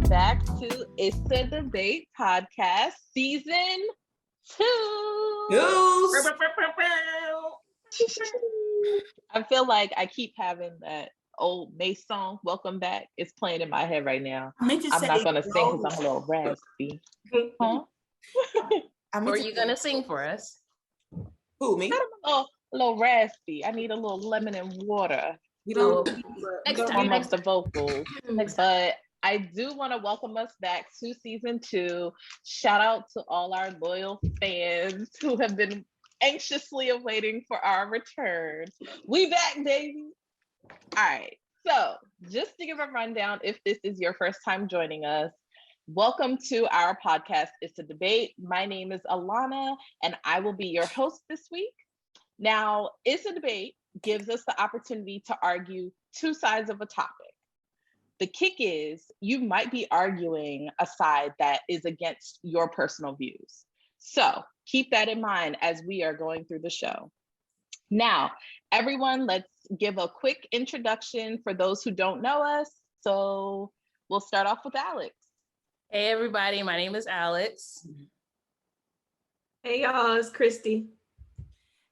back to Issa Debate Podcast Season 2. I feel like I keep having that old Mace song, Welcome Back. It's playing in my head right now. I'm not going to sing because I'm a little raspy. Huh? Or are you going to sing for us? Who, me? I'm a little raspy. I need a little lemon and water. Next time. Warm up the vocals. But I do want to welcome us back to Season 2. Shout out to all our loyal fans who have been anxiously awaiting for our return. We back, baby. All right. So just to give a rundown, if this is your first time joining us, welcome to our podcast, It's a Debate. My name is Alanna, and I will be your host this week. Now, It's a Debate gives us the opportunity to argue two sides of a topic. The kick is you might be arguing a side that is against your personal views. So keep that in mind as we are going through the show. Now, everyone, let's give a quick introduction for those who don't know us. So we'll start off with Alex. Hey, everybody. My name is Alex. Hey, y'all. It's Kristi.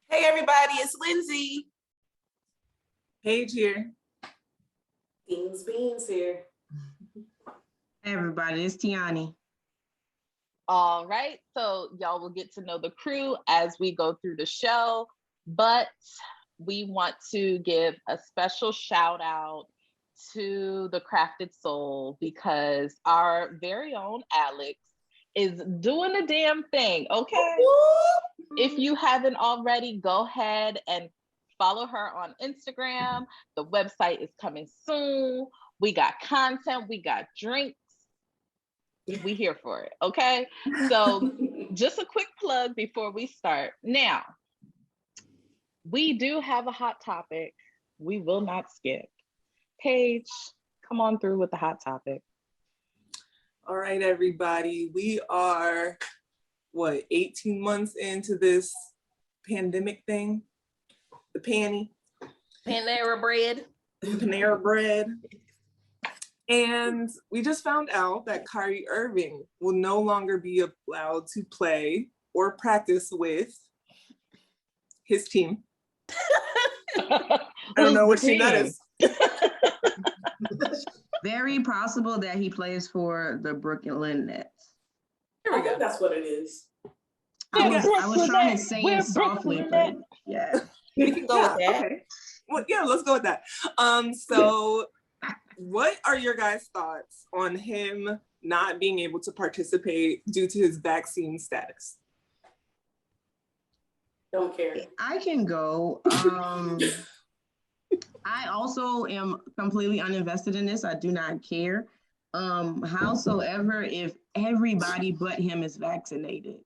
Hey, everybody. It's Lindsey. Paige here. Beans here. Hey everybody, it's Tianny. All right, so y'all will get to know the crew as we go through the show, but we want to give a special shout out to the Crafted Soul because our very own Alex is doing the damn thing, okay? If you haven't already, go ahead and follow her on Instagram. The website is coming soon. We got content, we got drinks. We here for it, okay? So just a quick plug before we start. Now, we do have a hot topic. We will not skip. Paige, come on through with the hot topic. All right, everybody. We are, 18 months into this pandemic thing? The Panera bread. And we just found out that Kyrie Irving will no longer be allowed to play or practice with his team. I don't know what team that is. Very possible that he plays for the Brooklyn Nets. I think that's what it is. I was trying to say it softly, but yeah. We can go with that. Okay. Well, yeah, let's go with that. So what are your guys' thoughts on him not being able to participate due to his vaccine status? Don't care. I can go. I also am completely uninvested in this. I do not care. Howsoever, if everybody but him is vaccinated,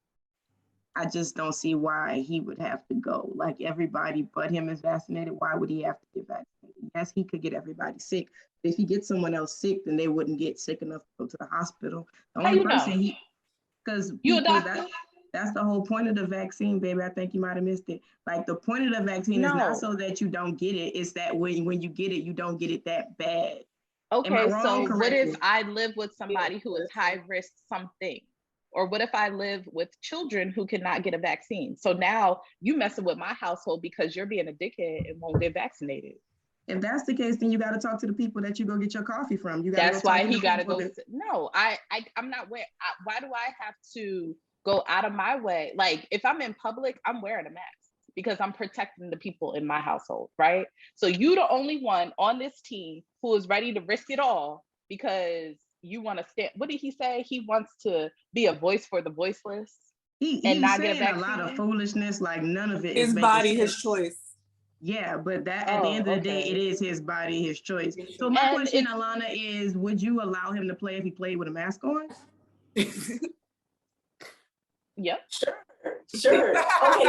I just don't see why he would have to go. Like everybody but him is vaccinated. Why would he have to get vaccinated? Yes, he could get everybody sick. But if he gets someone else sick, then they wouldn't get sick enough to go to the hospital. The only person because that's the whole point of the vaccine, baby. I think you might have missed it. Like the point of the vaccine is not so that you don't get it. It's that when you get it, you don't get it that bad. Okay, so what if I live with somebody who is high risk something? Or what if I live with children who cannot get a vaccine? So now you messing with my household because you're being a dickhead and won't get vaccinated. If that's the case, then you got to talk to the people that you go get your coffee from. That's why he got to go. No, I'm not why do I have to go out of my way? Like if I'm in public, I'm wearing a mask because I'm protecting the people in my household, right? So you the only one on this team who is ready to risk it all because you want to stand. What did he say? He wants to be a voice for the voiceless and not get a vaccine. A lot of foolishness. Like none of it. His body, his choice. Yeah, but that at the end of the day, it is his body, his choice. So my question, Alanna, is: would you allow him to play if he played with a mask on? Yep. Sure. Okay.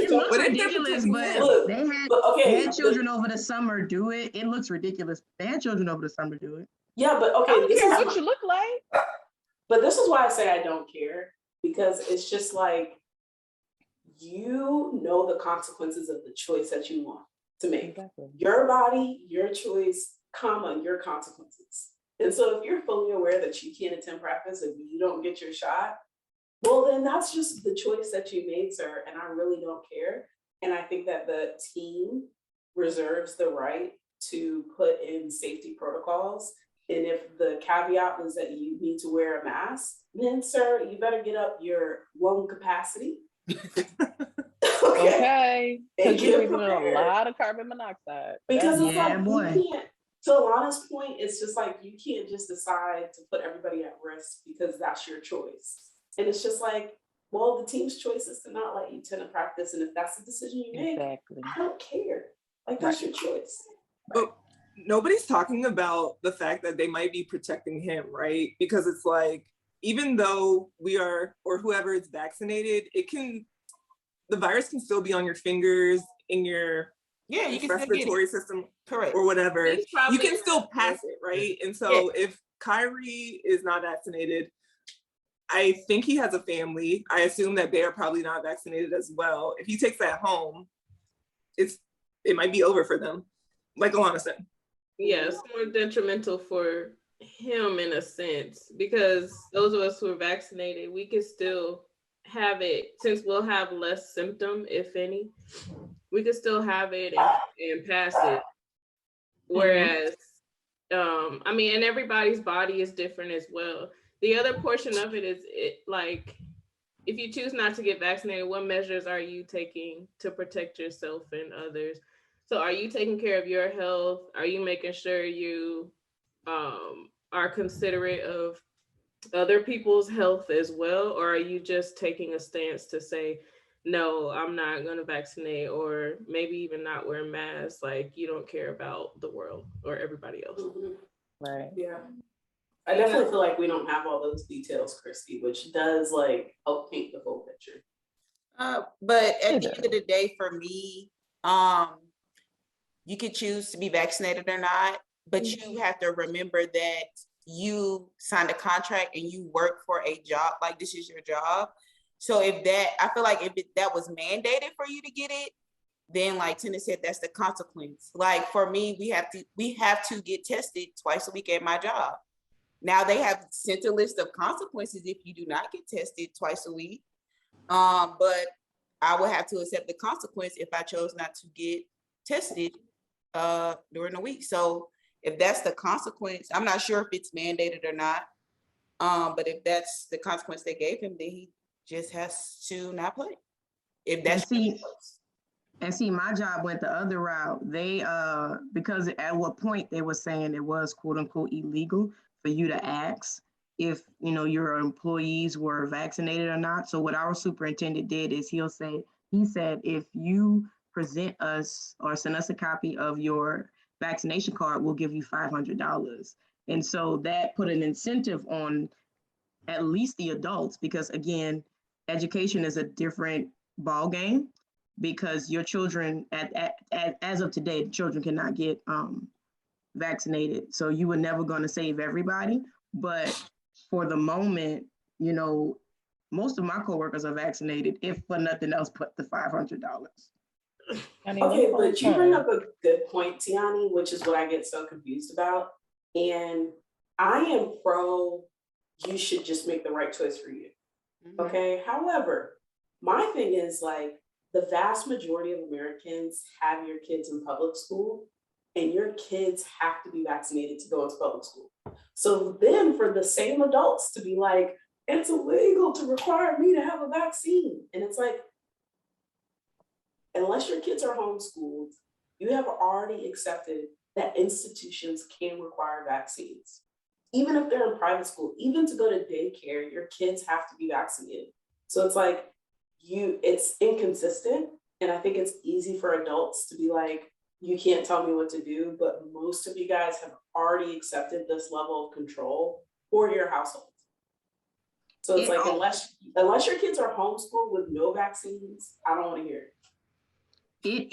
It looks ridiculous, but they had children over the summer do it. It looks ridiculous. They had children over the summer do it. Yeah, but okay. I don't care what you look like. But this is why I say I don't care, because it's just like, you know the consequences of the choice that you want to make. Exactly. Your body, your choice, your consequences. And so if you're fully aware that you can't attend practice if you don't get your shot, well, then that's just the choice that you made, sir. And I really don't care. And I think that the team reserves the right to put in safety protocols. And if the caveat is that you need to wear a mask, then, sir, you better get up your lung capacity. Okay. Because you're breathing in a prepared. lot of carbon monoxide. Because it's Yeah, like, boy. you can't, to Alana's point, it's just like, you can't just decide to put everybody at risk because that's your choice. And it's just like, well, the team's choice is to not let you attend practice. And if that's the decision you make, Exactly. I don't care. Like, that's your choice. But nobody's talking about the fact that they might be protecting him, right? Because it's like, even though we are, or whoever is vaccinated, the virus can still be on your fingers, in your you can respiratory system, correct, or whatever. You can still pass it. it, right? And so if Kyrie is not vaccinated, I think he has a family. I assume that they are probably not vaccinated as well. If he takes that home, it might be over for them, like Alanna said. Yeah, it's more detrimental for him in a sense, because those of us who are vaccinated, we can still have it, since we'll have less symptom, if any, we can still have it and pass it. Whereas, I mean, and everybody's body is different as well. The other portion of it is, like, if you choose not to get vaccinated, what measures are you taking to protect yourself and others? So are you taking care of your health? Are you making sure you are considerate of other people's health as well? Or are you just taking a stance to say, no, I'm not going to vaccinate, or maybe even not wear masks? Like, you don't care about the world or everybody else. Right. Yeah. I definitely feel like we don't have all those details, Kristi, which does like help paint the full picture. But at the end of the day, for me, you could choose to be vaccinated or not, but you have to remember that you signed a contract and you work for a job, like this is your job. So I feel like if that was mandated for you to get it, then like Tena said, that's the consequence. Like for me, we have to get tested twice a week at my job. Now they have sent a list of consequences if you do not get tested twice a week. But I would have to accept the consequence if I chose not to get tested during the week. So if that's the consequence, I'm not sure if it's mandated or not. But if that's the consequence they gave him, then he just has to not play. If that's And see, my job went the other route. They because at what point they were saying it was quote unquote illegal for you to ask if your employees were vaccinated or not. So what our superintendent did is he said if you present us or send us a copy of your vaccination card, we'll give you $500. And so that put an incentive on at least the adults, because again, education is a different ball game, because your children as of today, children cannot get vaccinated. So you were never going to save everybody. But for the moment, most of my coworkers are vaccinated, if for nothing else but the $500. Okay, but you bring up a good point, Tianny, which is what I get so confused about. And I am pro, you should just make the right choice for you. Okay. However, my thing is like, the vast majority of Americans have your kids in public school, and your kids have to be vaccinated to go into public school. So then for the same adults to be like, it's illegal to require me to have a vaccine. And it's like, unless your kids are homeschooled, you have already accepted that institutions can require vaccines. Even if they're in private school, even to go to daycare, your kids have to be vaccinated. So it's like, it's inconsistent. And I think it's easy for adults to be like, you can't tell me what to do, but most of you guys have already accepted this level of control for your household. So it's like, unless your kids are homeschooled with no vaccines, I don't want to hear it.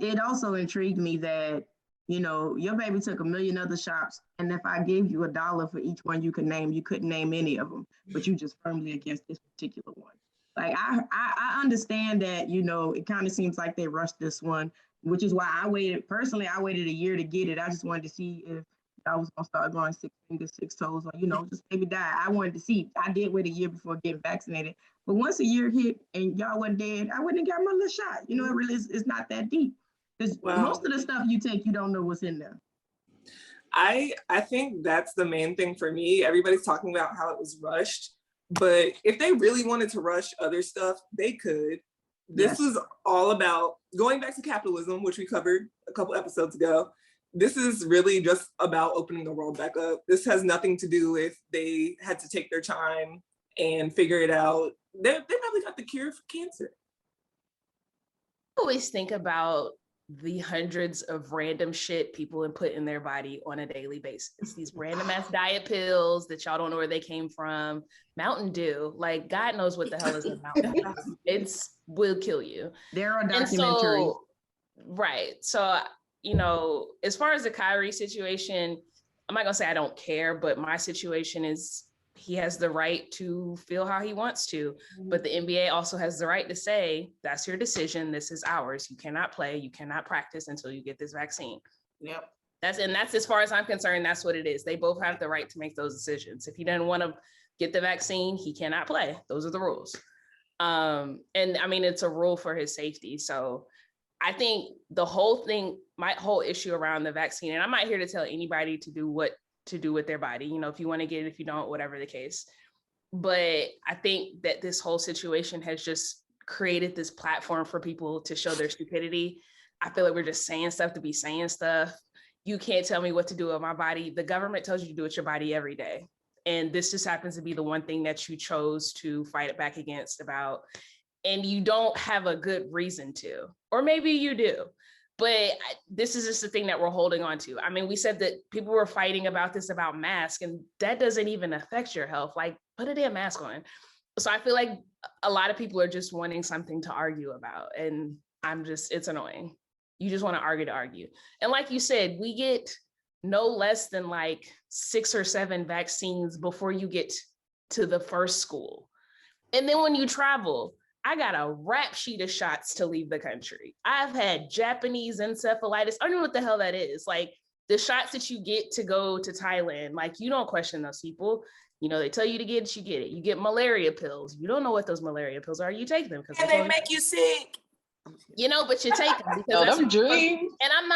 It also intrigued me that, your baby took 1 million other shots, and if I gave you $1 for each one you could name, you couldn't name any of them, but you just firmly against this particular one. Like, I understand that, it kind of seems like they rushed this one, which is why I waited a year to get it. I just wanted to see if I was gonna start growing 6 fingers, 6 toes, or just maybe die. I wanted to see. I did wait a year before getting vaccinated, but once a year hit and y'all wasn't dead, I went and got my little shot. It really is. It's not that deep. Because most of the stuff you take, you don't know what's in there. I think that's the main thing for me. Everybody's talking about how it was rushed, but if they really wanted to rush other stuff, they could. This was all about going back to capitalism, which we covered a couple episodes ago. This is really just about opening the world back up. This has nothing to do with they had to take their time and figure it out. They probably got the cure for cancer. I always think about the hundreds of random shit people put in their body on a daily basis. These random ass diet pills that y'all don't know where they came from. Mountain Dew, like God knows what the hell is in Mountain Dew. It's will kill you. There are documentaries. So, right. So, as far as the Kyrie situation, I'm not gonna say I don't care, but my situation is he has the right to feel how he wants to, but the NBA also has the right to say, that's your decision. This is ours. You cannot play. You cannot practice until you get this vaccine. Yep. That's as far as I'm concerned, that's what it is. They both have the right to make those decisions. If he doesn't want to get the vaccine, he cannot play. Those are the rules. And I mean, it's a rule for his safety. So I think the whole thing, my whole issue around the vaccine, and I'm not here to tell anybody to do what to do with their body, if you want to get it, if you don't, whatever the case. But I think that this whole situation has just created this platform for people to show their stupidity. I feel like we're just saying stuff to be saying stuff. You can't tell me what to do with my body. The government tells you to do with your body every day. And this just happens to be the one thing that you chose to fight it back against about. And you don't have a good reason to, or maybe you do. But this is just the thing that we're holding on to. I mean, we said that people were fighting about this about masks, and that doesn't even affect your health. Like, put a damn mask on. So I feel like a lot of people are just wanting something to argue about. And it's annoying. You just want to argue. And like you said, we get no less than like 6 or 7 vaccines before you get to the first school. And then when you travel, I got a rap sheet of shots to leave the country. I've had Japanese encephalitis. I don't know what the hell that is. Like the shots that you get to go to Thailand, like you don't question those people. They tell you to get it, you get it. You get malaria pills. You don't know what those malaria pills are. You take them because they make you sick. But you take them because that's them dreams. And I'm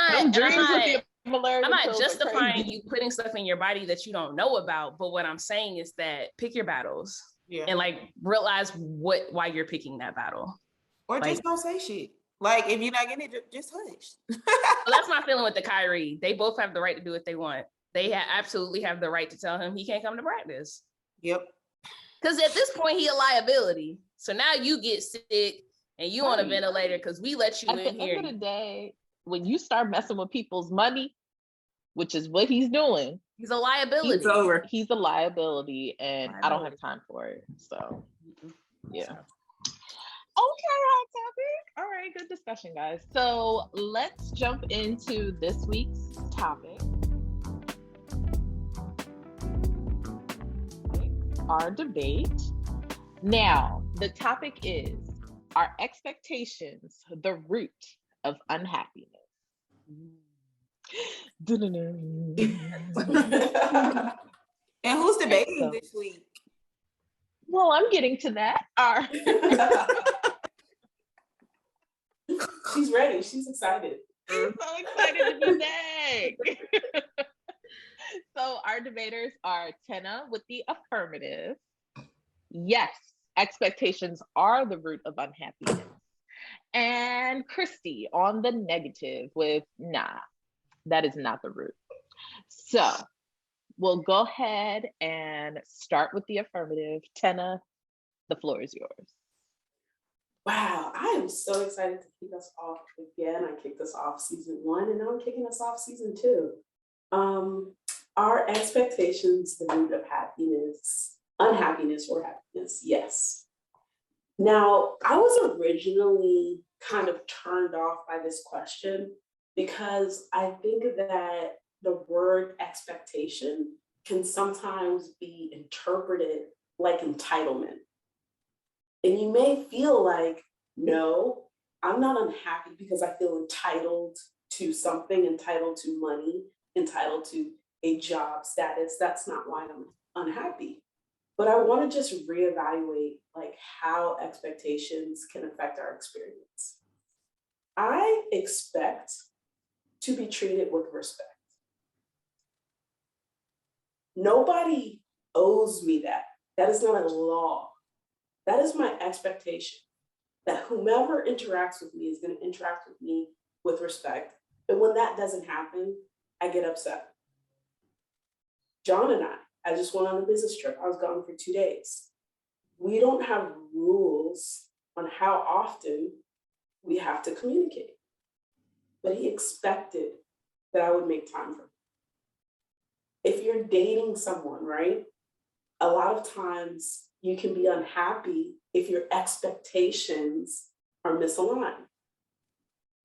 not justifying you putting stuff in your body that you don't know about. But what I'm saying is that pick your battles. Yeah. And like realize why you're picking that battle. Or just don't say shit. Like if you're not getting it, just hush. Well, that's my feeling with the Kyrie. They both have the right to do what they want. They absolutely have the right to tell him he can't come to practice. Yep. Because at this point, he a liability. So now you get sick and you on a ventilator because we let you in here. At the end of the day, when you start messing with people's money, which is what he's doing, he's a liability. It's over. He's a liability, and I don't have time for it. So, yeah. Okay, hot topic. All right, good discussion, guys. So let's jump into this week's topic. Our debate. Now, the topic is, are expectations the root of unhappiness? And who's debating this week? Well, I'm getting to that. She's ready. She's excited. I'm so excited to be back. So our debaters are Tena with the affirmative. Yes, expectations are the root of unhappiness. And Kristi on the negative with nah, that is not the root. So we'll go ahead and start with the affirmative. Tena, the floor is yours. Wow, I am so excited to kick us off again. I kicked us off season 1 and now I'm kicking us off season 2. Are expectations the root of happiness, unhappiness, or happiness? Yes. Now, I was originally kind of turned off by this question because I think that the word expectation can sometimes be interpreted like entitlement. And you may feel like, no, I'm not unhappy because I feel entitled to something, entitled to money, entitled to a job status. That's not why I'm unhappy. But I want to just reevaluate like how expectations can affect our experience. I expect to be treated with respect. Nobody owes me that. That is not a law. That is my expectation, that whomever interacts with me is going to interact with me with respect. And when that doesn't happen, I get upset. John and I just went on a business trip. I was gone for 2 days. We don't have rules on how often we have to communicate. But he expected that I would make time for him. If you're dating someone, right? A lot of times you can be unhappy if your expectations are misaligned.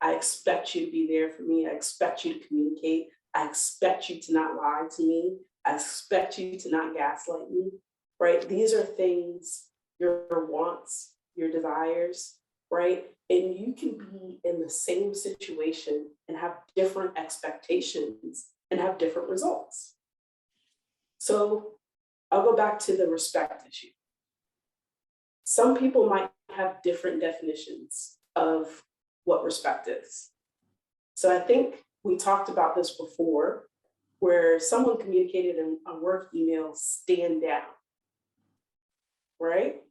I expect you to be there for me. I expect you to communicate. I expect you to not lie to me. I expect you to not gaslight me, right? These are things, your wants, your desires, right? And you can be in the same situation and have different expectations and have different results. So I'll go back to the respect issue. Some people might have different definitions of what respect is. So I think we talked about this before, where someone communicated in a work email, stand down, right?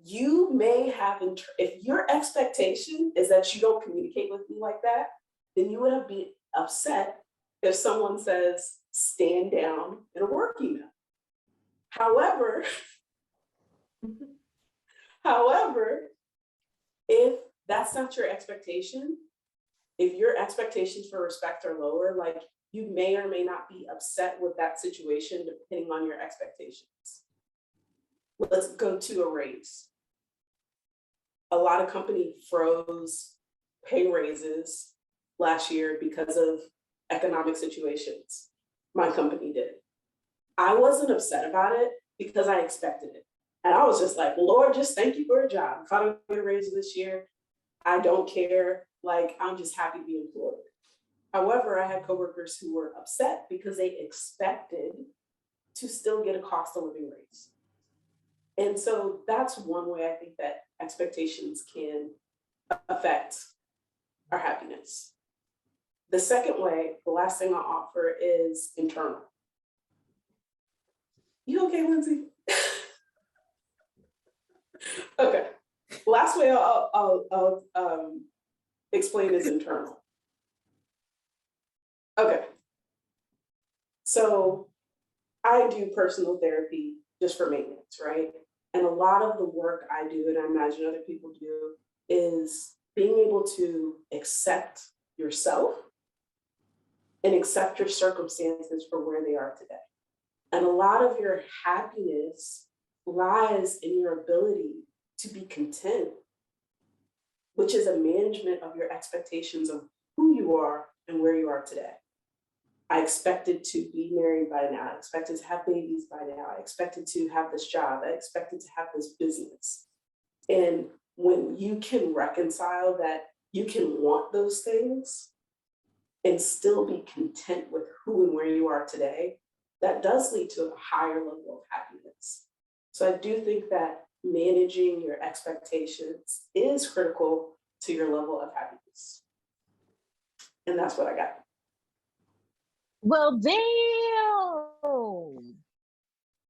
You may have, if your expectation is that you don't communicate with me like that, then you would have been upset if someone says, stand down in a work email. However, if that's not your expectation, if your expectations for respect are lower, like you may or may not be upset with that situation depending on your expectations. Let's go to a raise. A lot of companies froze pay raises last year because of economic situations. My company did. I wasn't upset about it because I expected it. And I was just like, Lord, just thank you for a job. If I don't get a raise this year, I don't care. Like, I'm just happy to be employed. However, I had coworkers who were upset because they expected to still get a cost of living raise. And so that's one way I think that expectations can affect our happiness. The second way, the last thing I'll offer is internal. You okay, Lindsey? Okay. Last way I'll explain is internal. Okay. So I do personal therapy just for maintenance, right? And a lot of the work I do, and I imagine other people do, is being able to accept yourself and accept your circumstances for where they are today. And a lot of your happiness lies in your ability to be content, which is a management of your expectations of who you are and where you are today. I expected to be married by now. I expected to have babies by now. I expected to have this job. I expected to have this business. And when you can reconcile that you can want those things and still be content with who and where you are today, that does lead to a higher level of happiness. So I do think that managing your expectations is critical to your level of happiness. And that's what I got. Well, damn.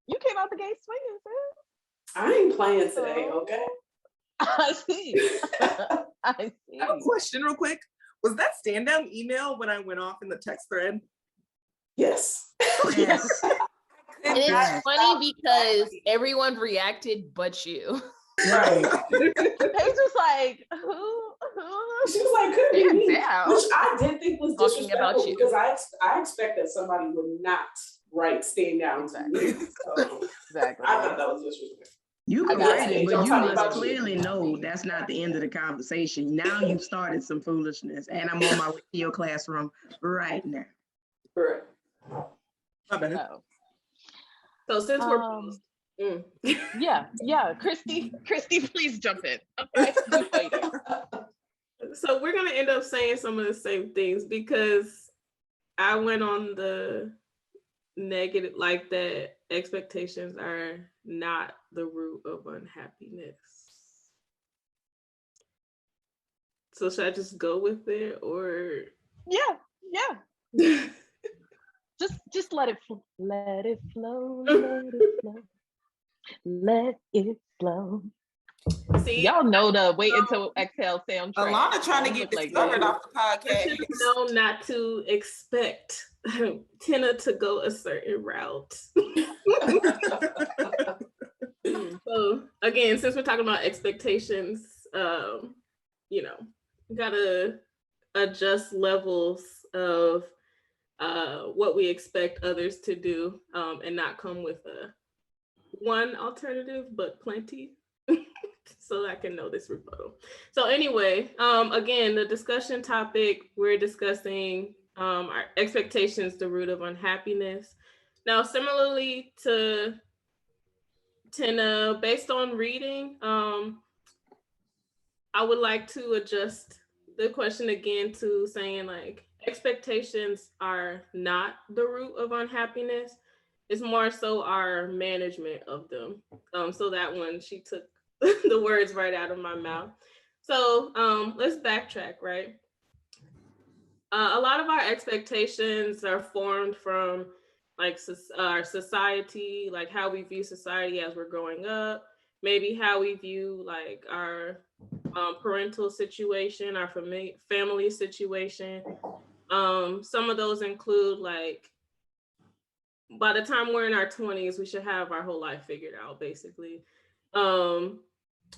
You came out the gate swinging, sis. I ain't playing today, okay? I see. I see. I have a question real quick. Was that stand down email when I went off in the text thread? Yes. Yes. And it's funny because everyone reacted but you. Right. Paige was like, who? She was like, could be me, Down. which I did think was Talking about disrespectful you. because I expect that somebody would not write stand down Exactly. to me. So Exactly. I thought that was disrespectful. You I can got write it. it, but Don't you talk must about you. clearly know that's not the end of the conversation. Now you've started some foolishness, and I'm on my way to your classroom right now. Correct. My bad. No. So since Yeah. Kristi, please jump in. Okay, we waiting. So we're gonna end up saying some of the same things because I went on the negative, like that expectations are not the root of unhappiness. So should I just go with it, or? Yeah. just let it flow. Let it flow. Let it flow. Let it flow. See, y'all know the wait until exhale soundtrack. Alana trying to get discovered off the I podcast. should have known not to expect Tena to go a certain route. So again, since we're talking about expectations, gotta adjust levels of what we expect others to do, and not come with one alternative, but plenty. So I can know this rebuttal. So anyway, again, the discussion topic, we're discussing our expectations, the root of unhappiness. Now, similarly to Tena, based on reading, I would like to adjust the question again to saying like expectations are not the root of unhappiness. It's more so our management of them. So that one, she took the words right out of my mouth. So let's backtrack, right? A lot of our expectations are formed from like our society, like how we view society as we're growing up, maybe how we view like our parental situation, our family situation. Some of those include like, by the time we're in our 20s, we should have our whole life figured out, basically.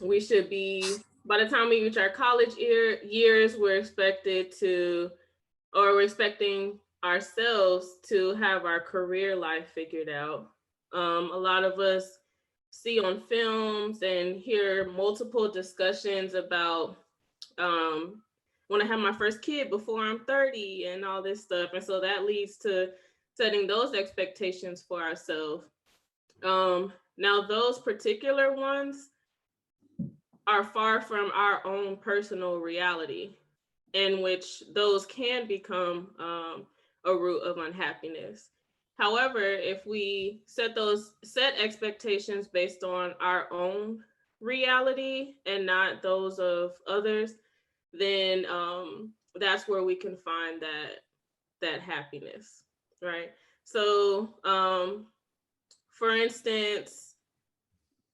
We should be, by the time we reach our college years, we're expecting ourselves to have our career life figured out. A lot of us see on films and hear multiple discussions about want to have my first kid before I'm 30 and all this stuff. And so that leads to setting those expectations for ourselves. Now, those particular ones are far from our own personal reality, in which those can become a root of unhappiness. However, if we set expectations based on our own reality and not those of others, then that's where we can find that happiness, right? So, for instance,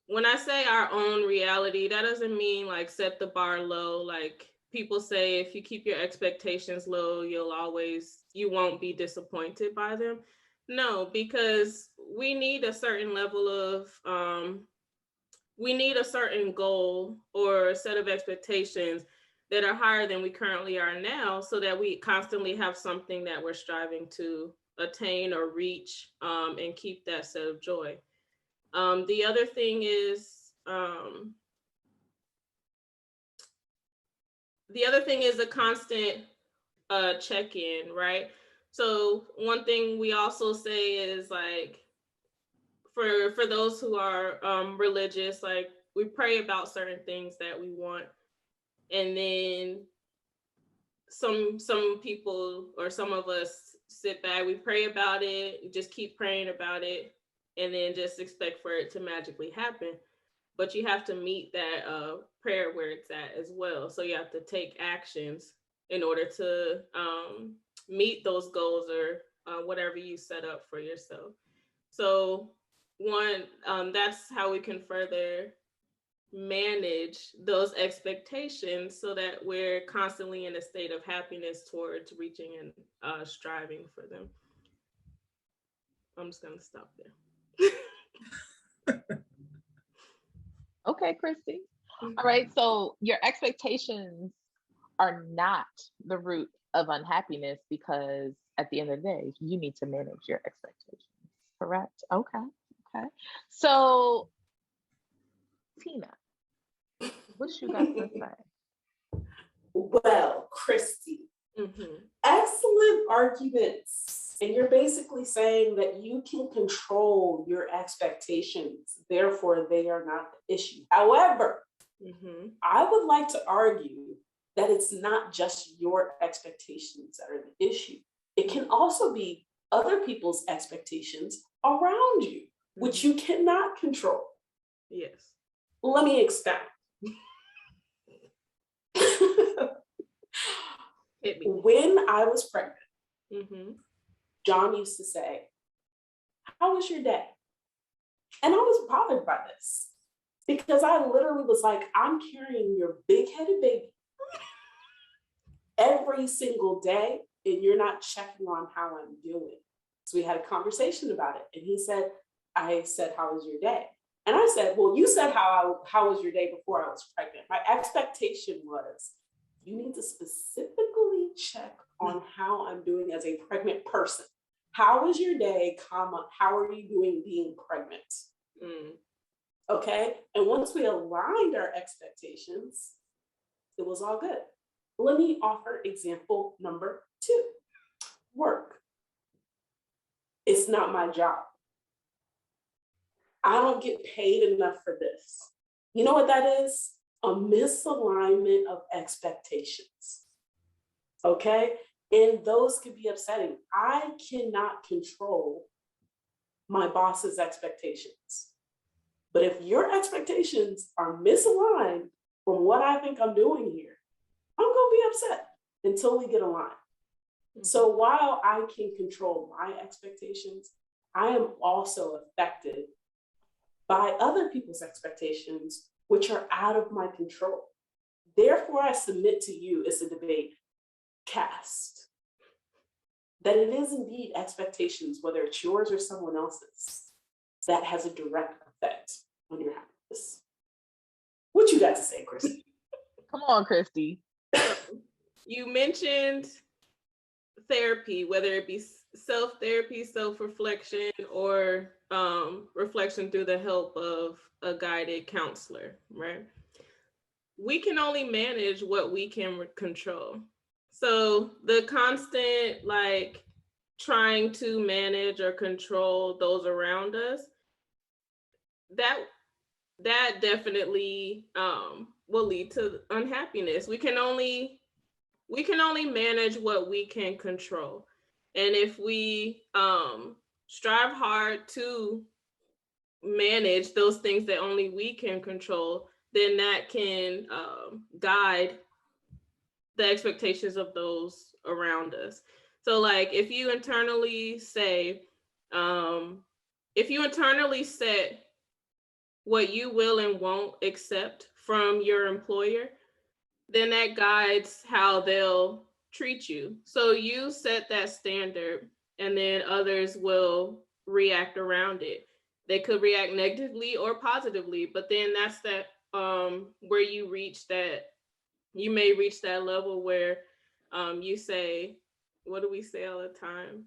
when I say our own reality, that doesn't mean like set the bar low. Like people say, if you keep your expectations low, you won't be disappointed by them. No, because we need a certain level of, we need a certain goal or a set of expectations that are higher than we currently are now, so that we constantly have something that we're striving to attain or reach, and keep that set of joy. The other thing is a constant check-in, right? So one thing we also say is like, for those who are religious, like we pray about certain things that we want, and then some people or some of us sit back, we pray about it, just keep praying about it, and then just expect for it to magically happen. But you have to meet that prayer where it's at as well. So you have to take actions in order to meet those goals or whatever you set up for yourself. So that's how we can further manage those expectations so that we're constantly in a state of happiness towards reaching and striving for them. I'm just gonna stop there. Okay, Kristi. All right, so your expectations are not the root of unhappiness, because at the end of the day, you need to manage your expectations, correct? Okay. So, Tina, what you got to say? Well, Kristi, excellent arguments. And you're basically saying that you can control your expectations, therefore they are not the issue. However, I would like to argue that it's not just your expectations that are the issue. It can also be other people's expectations around you, which you cannot control. Yes. Let me expound. Hit me. When I was pregnant, Mm-hmm. John used to say, "How was your day?" And I was bothered by this because I literally was like, I'm carrying your big-headed baby every single day, and you're not checking on how I'm doing. So we had a conversation about it. And I said, "How was your day?" And I said, "Well, you said how was your day before I was pregnant." My expectation was, you need to specifically check on how I'm doing as a pregnant person. How was your day, comma, how are you doing being pregnant? Okay. And once we aligned our expectations, it was all good. Let me offer example number 2, work. It's not my job. I don't get paid enough for this. You know what that is? A misalignment of expectations. Okay? And those can be upsetting. I cannot control my boss's expectations. But if your expectations are misaligned from what I think I'm doing here, I'm going to be upset until we get aligned. So while I can control my expectations, I am also affected by other people's expectations, which are out of my control. Therefore, I submit to you as a debate cast that it is indeed expectations, whether it's yours or someone else's, that has a direct effect on your happiness. What you got to say, Kristi? Come on, Kristi. You mentioned therapy, whether it be self-therapy, self-reflection, or reflection through the help of a guided counselor, right? We can only manage what we can control. So the constant trying to manage or control those around us, that definitely will lead to unhappiness. We can only manage what we can control. And if we strive hard to manage those things that only we can control, then that can guide the expectations of those around us. So if you internally say, if you internally set what you will and won't accept from your employer, then that guides how they'll treat you. So you set that standard, and then others will react around it. They could react negatively or positively, but then that's that where you may reach that level where you say, what do we say all the time?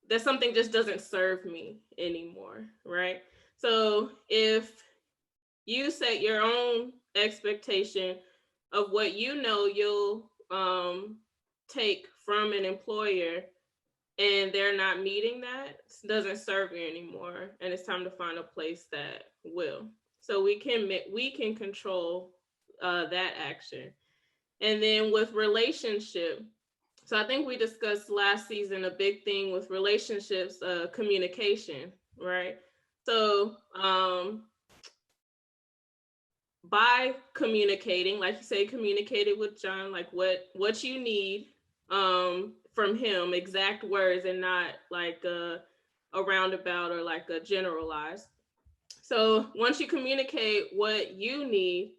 That something just doesn't serve me anymore, right? So if you set your own expectation of what you know you'll take from an employer, and they're not meeting that, it doesn't serve you anymore, and it's time to find a place that will. So we can control that action. And then with relationship, so I think we discussed last season, a big thing with relationships, communication, right? So by communicating, like you say, communicated with John, like what you need from him, exact words, and not like a roundabout or like a generalized. So once you communicate what you need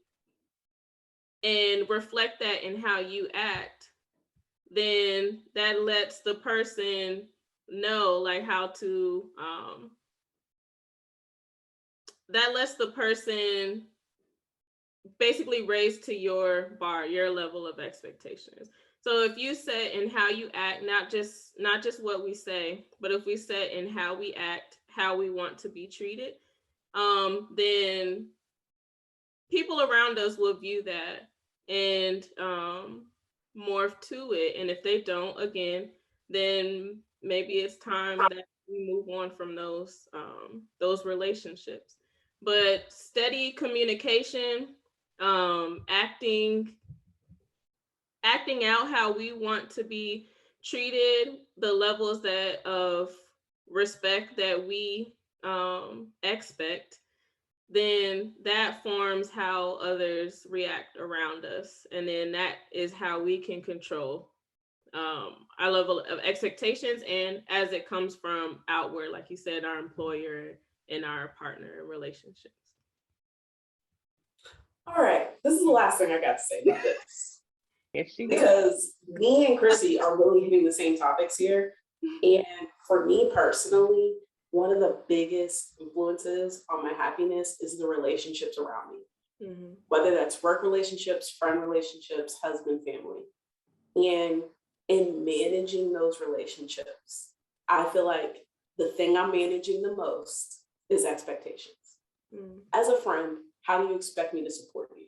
and reflect that in how you act, then that lets the person know like how to that lets the person basically raise to your bar, your level of expectations. So if you set in how you act, not just what we say, but if we set in how we act, how we want to be treated, then people around us will view that and morph to it. And if they don't, again, then maybe it's time that we move on from those relationships. But steady communication, acting acting out how we want to be treated, the levels of respect that we expect, then that forms how others react around us. And then that is how we can control our level of expectations, and as it comes from outward, like you said, our employer and our partner relationships. All right, this is the last thing I got to say about this. Because Because me and Kristi are really hitting the same topics here. And for me personally, one of the biggest influences on my happiness is the relationships around me. Mm-hmm. Whether that's work relationships, friend relationships, husband, family. And in managing those relationships, I feel like the thing I'm managing the most is expectations. Mm-hmm. As a friend, how do you expect me to support you?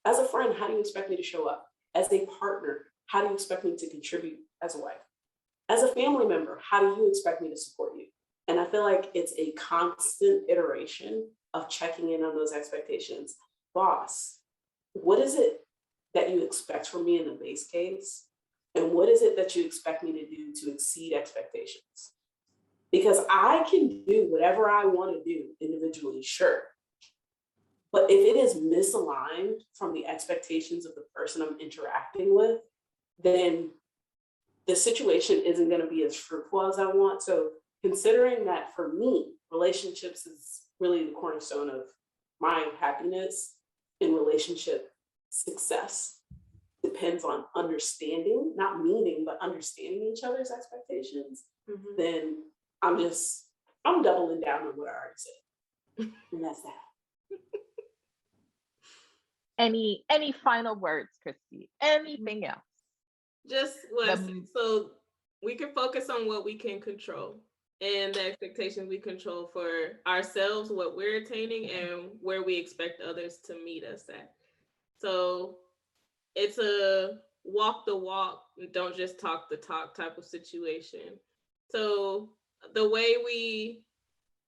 As a friend, how do you expect me to show up? As a partner, how do you expect me to contribute as a wife? As a family member, how do you expect me to support you? And I feel like it's a constant iteration of checking in on those expectations. Boss, what is it that you expect from me in the base case? And what is it that you expect me to do to exceed expectations? Because I can do whatever I want to do individually, sure. But if it is misaligned from the expectations of the person I'm interacting with, then the situation isn't going to be as fruitful as I want. So considering that for me, relationships is really the cornerstone of my happiness, and relationship success depends on understanding, not meaning, but understanding each other's expectations, Mm-hmm. then I'm doubling down on what I already said. And that's that. any final words, Kristi? Anything else? Just so we can focus on what we can control and the expectations we control for ourselves, what we're attaining, and where we expect others to meet us at. So it's a walk the walk, don't just talk the talk type of situation. So the way we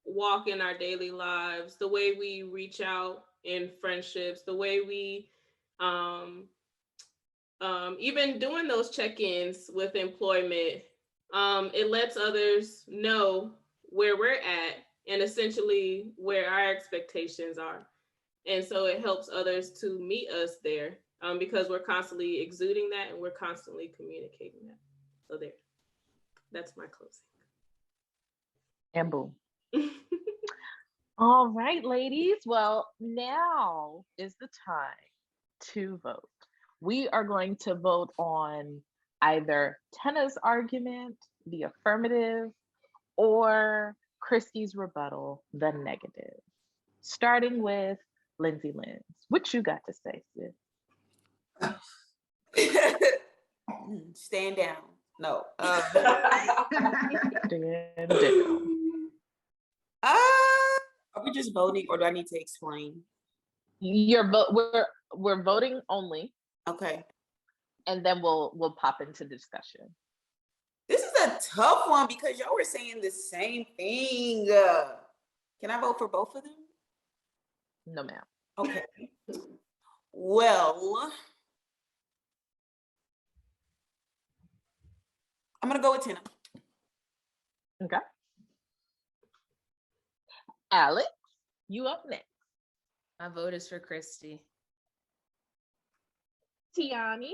walk in our daily lives, the way we reach out in friendships, the way we even doing those check-ins with employment, it lets others know where we're at and essentially where our expectations are. And so it helps others to meet us there, because we're constantly exuding that and we're constantly communicating that. So there, that's my closing. And boom. All right, ladies. Well, now is the time to vote. We are going to vote on either Tena's argument, the affirmative, or Kristi's rebuttal, the negative. Starting with Lindsey Linz. What you got to say, sis? Stand down. No. Stand down. Are we just voting, or do I need to explain? We're voting only. Okay. And then we'll pop into discussion. This is a tough one because y'all were saying the same thing. Can I vote for both of them? No, ma'am. Okay. Well, I'm gonna go with Tena. Okay. Alex, you up next. My vote is for Kristi. Tianny.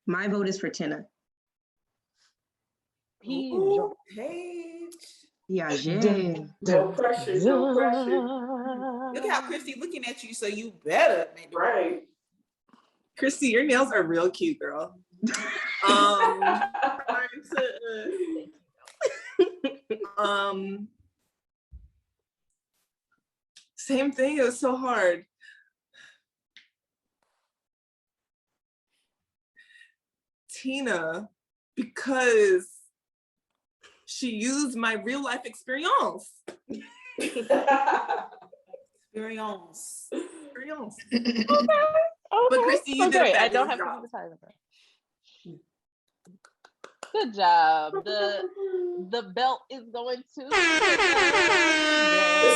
My vote is for Tena. Ooh, Paige. Yeah, No pressure, no pressure. Look how Kristi looking at you, so you better make the Right. Kristi, your nails are real cute, girl. Same thing. It was so hard. Tena, because she used my real life experience. experience. Okay. But Kristi, you did a I don't fabulous have job. to decide on that. Good job. The belt is going to. This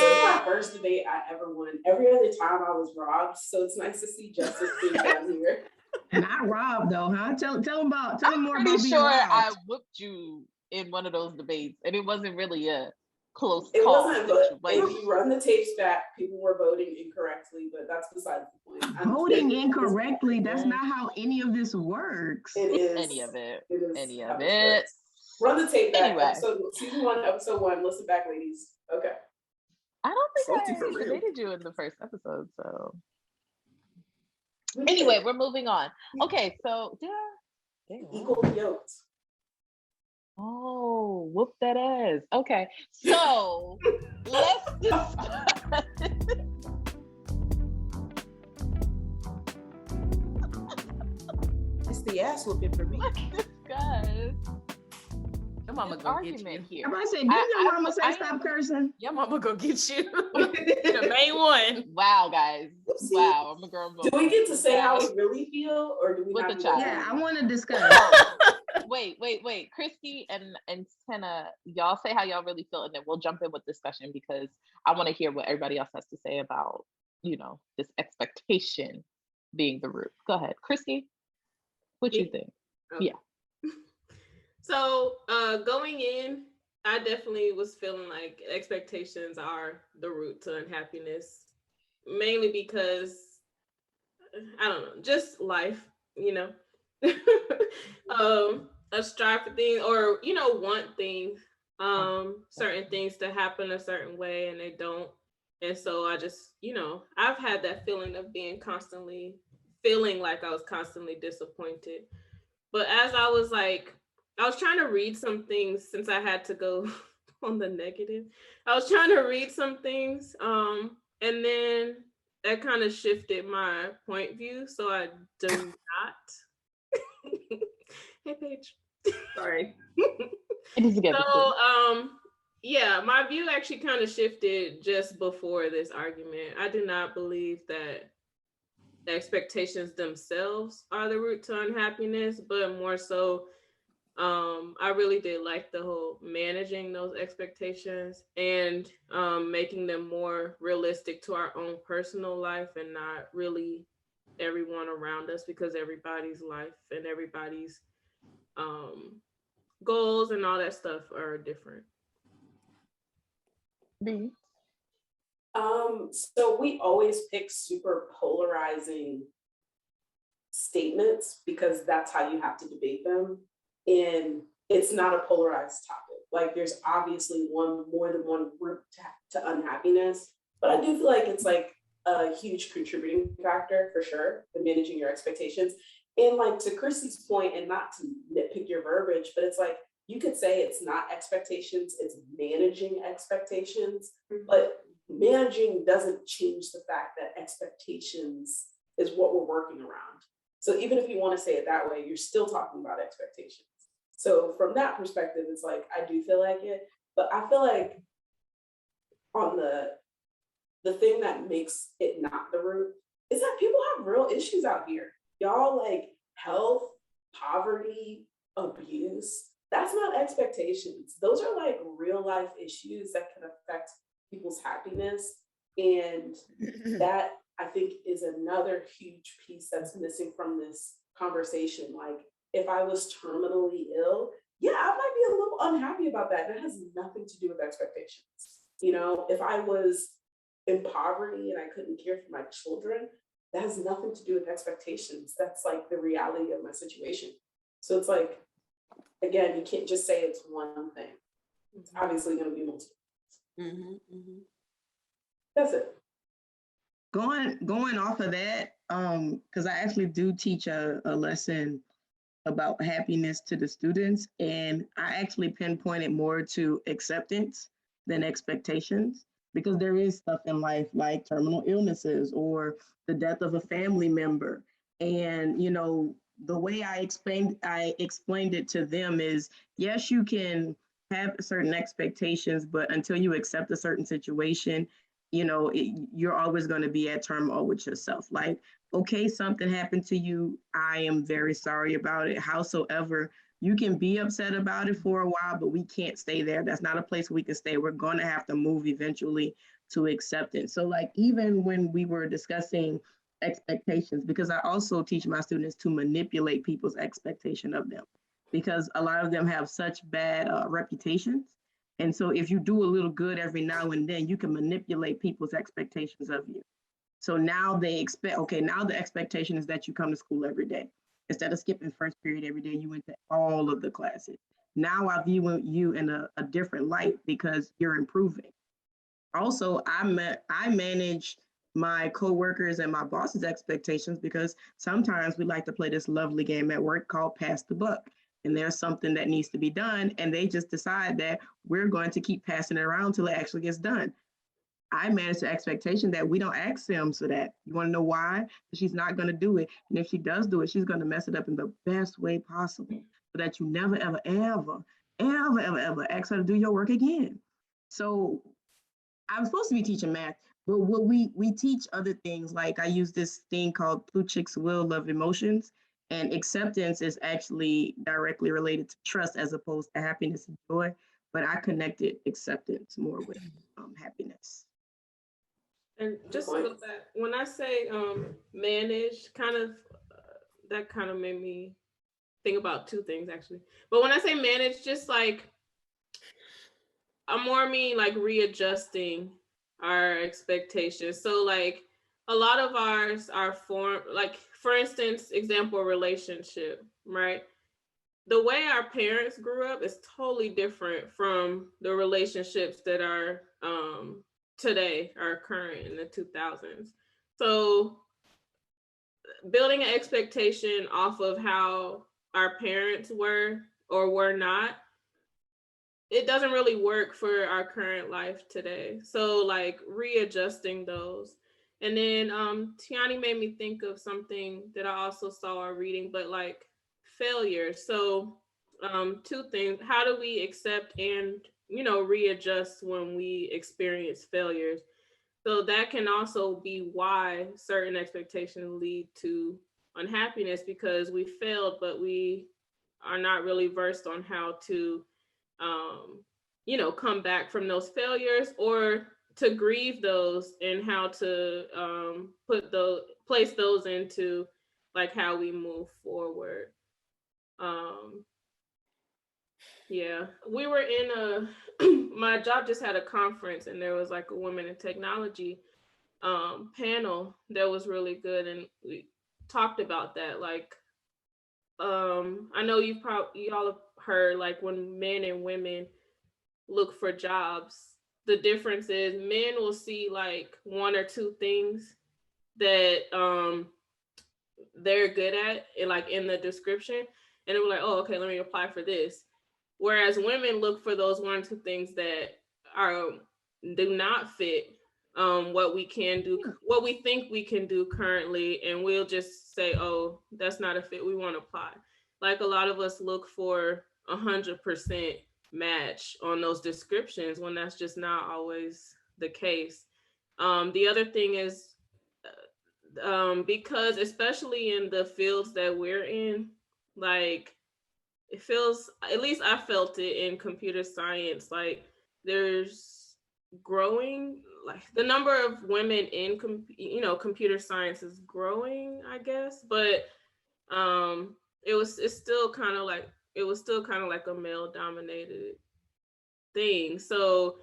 is my first debate I ever won. Every other time I was robbed, so it's nice to see justice being done here. And I robbed though, huh? Tell them more about pretty being sure robbed. I whooped you in one of those debates, and it wasn't really a close It call wasn't, but situation. if you run the tapes back, people were voting incorrectly, but that's beside the point. Voting incorrectly, that's not how any of this works. It is. Any of it. It is. Any of it. Run the tape back. Anyway. Season 1, episode 1. Listen back, ladies. Okay. I don't think Salty for I real. debated you in the first episode, so. Anyway, we're moving on. Okay, so yeah. Equal yoked. Oh, whoop that ass. Okay, so let's discuss. It's the ass whooping for me. Let's discuss Your mama this go get argument you. here. I'm about to say, didn't your mama say I stop cursing? Your mama go get you. The main one. Wow, guys. Oopsie. Wow, I'm a girl. Do we get to say how we really feel, or do we With have the to child. Yeah, I want to discuss. Wait. Kristi and Tena, y'all say how y'all really feel, and then we'll jump in with discussion because I want to hear what everybody else has to say about, this expectation being the root. Go ahead, Kristi. What you think? Okay. Yeah. So going in, I definitely was feeling like expectations are the root to unhappiness, mainly because I don't know, just life, a strive for things or want things, certain things to happen a certain way and they don't. And so I just, I've had that feeling of feeling like I was constantly disappointed. But as I was trying to read some things since I had to go on the negative. I was trying to read some things, and then that kind of shifted my point of view. So I do not. Hey, Paige. Sorry. So, yeah, my view actually kind of shifted just before this argument. I do not believe that the expectations themselves are the root to unhappiness, but more so, I really did like the whole managing those expectations and making them more realistic to our own personal life and not really everyone around us, because everybody's life and everybody's goals and all that stuff are different. B. So we always pick super polarizing statements because that's how you have to debate them. And it's not a polarized topic. Like there's obviously more than one root to unhappiness, but I do feel like it's like a huge contributing factor for sure in managing your expectations. And like to Kristi's point, and not to nitpick your verbiage, but it's like you could say it's not expectations, it's managing expectations, but managing doesn't change the fact that expectations is what we're working around. So even if you want to say it that way, you're still talking about expectations. So from that perspective, it's like, I do feel like it, but I feel like on the thing that makes it not the root is that people have real issues out here. Y'all, like health, poverty, abuse, that's not expectations. Those are like real life issues that can affect people's happiness. And that I think is another huge piece that's missing from this conversation. Like if I was terminally ill, yeah, I might be a little unhappy about that. That has nothing to do with expectations. If I was in poverty and I couldn't care for my children, that has nothing to do with expectations. That's like the reality of my situation. So it's like, again, you can't just say it's one thing. It's obviously going to be multiple. That's it. Going off of that, because I actually do teach a lesson about happiness to the students, and I actually pinpointed more to acceptance than expectations, because there is stuff in life like terminal illnesses or the death of a family member. And, the way I explained it to them is, yes, you can have certain expectations, but until you accept a certain situation, you're always going to be at turmoil with yourself. Like, okay, something happened to you. I am very sorry about it. Howsoever, you can be upset about it for a while, but we can't stay there. That's not a place we can stay. We're going to have to move eventually to acceptance. So like, even when we were discussing expectations, because I also teach my students to manipulate people's expectation of them, because a lot of them have such bad reputations. And so if you do a little good every now and then, you can manipulate people's expectations of you. So now they expect, okay, now the expectation is that you come to school every day. Instead of skipping first period every day, you went to all of the classes. Now I view you in a different light because you're improving. Also, I manage my coworkers and my boss's expectations, because sometimes we like to play this lovely game at work called pass the buck. And there's something that needs to be done, and they just decide that we're going to keep passing it around till it actually gets done. I manage the expectation that we don't ask them for that. You want to know why? Because she's not going to do it. And if she does do it, she's going to mess it up in the best way possible, so that you never, ever, ever, ever, ever, ever ask her to do your work again. So I'm supposed to be teaching math, but what we teach other things. Like I use this thing called Pluchik's Will of Emotions, and acceptance is actually directly related to trust as opposed to happiness and joy. But I connected acceptance more with happiness. And just to go back, when I say manage, that kind of made me think about two things actually. But when I say manage, just like I more mean like readjusting our expectations. So like a lot of ours are formed, like for instance, example, relationship, right? The way our parents grew up is totally different from the relationships that are today, are current in the 2000s. So building an expectation off of how our parents were or were not, it doesn't really work for our current life today. So like readjusting those. And then Tianny made me think of something that I also saw while reading, but like failure. So two things: how do we accept and readjust when we experience failures? So that can also be why certain expectations lead to unhappiness, because we failed, but we are not really versed on how to come back from those failures, or to grieve those, and how to place those into like how we move forward. Yeah, we were in my job just had a conference, and there was like a women in technology panel that was really good, and we talked about that. Like I know y'all have heard, like when men and women look for jobs, the difference is men will see like one or two things that they're good at, like in the description, and they're like, oh, okay, let me apply for this. Whereas women look for those one or two things that do not fit what we can do, what we think we can do currently, and we'll just say, oh, that's not a fit, we want to apply. Like a lot of us look for 100% match on those descriptions, when that's just not always the case. The other thing is because especially in the fields that we're in, like it feels, at least I felt it in computer science, like there's growing, like the number of women in computer science is growing, I guess, but it was still kind of like a male dominated thing. So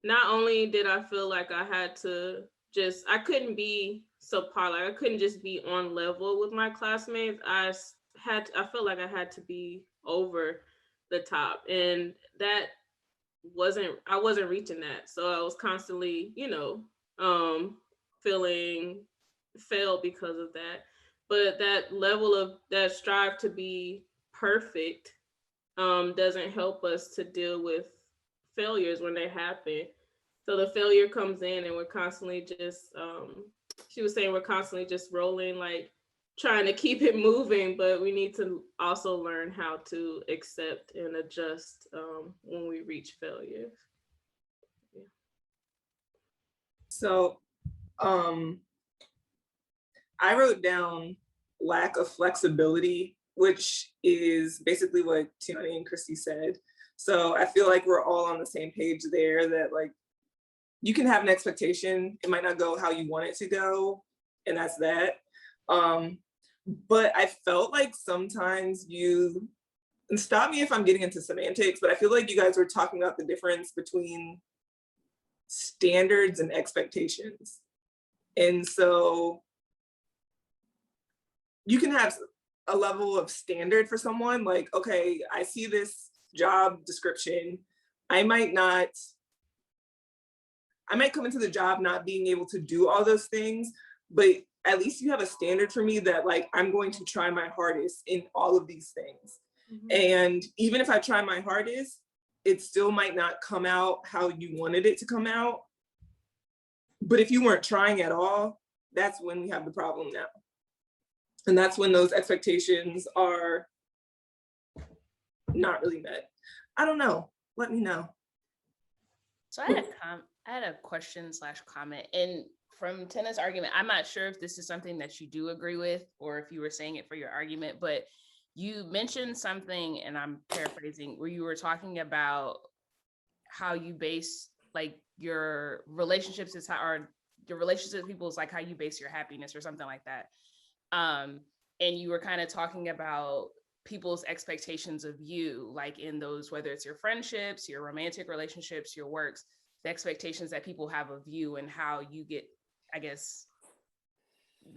not only did I feel like I had to I couldn't be subpar, like I couldn't just be on level with my classmates. I felt like I had to be over the top, and I wasn't reaching that. So I was constantly, feeling failed because of that. But that level of that strive to be perfect doesn't help us to deal with failures when they happen. So the failure comes in, and we're constantly just, she was saying, we're constantly just rolling, like trying to keep it moving, but we need to also learn how to accept and adjust when we reach failure. Yeah. So I wrote down lack of flexibility, which is basically what Tianny and Kristi said. So I feel like we're all on the same page there, that like you can have an expectation, it might not go how you want it to go, and that's that. But I felt like sometimes and stop me if I'm getting into semantics, but I feel like you guys were talking about the difference between standards and expectations. And so you can have a level of standard for someone, like, okay, I see this job description. I might come into the job not being able to do all those things, but at least you have a standard for me that, like, I'm going to try my hardest in all of these things. Mm-hmm. And even if I try my hardest, it still might not come out how you wanted it to come out. But if you weren't trying at all, that's when we have the problem now. And that's when those expectations are not really met. I don't know. Let me know. So I had a question/comment. And from Tena's argument, I'm not sure if this is something that you do agree with or if you were saying it for your argument, but you mentioned something, and I'm paraphrasing, where you were talking about how you base like your relationships or your relationship with people is like how you base your happiness or something like that. And you were kind of talking about people's expectations of you, like in those, whether it's your friendships, your romantic relationships, your works, the expectations that people have of you and how you get, I guess,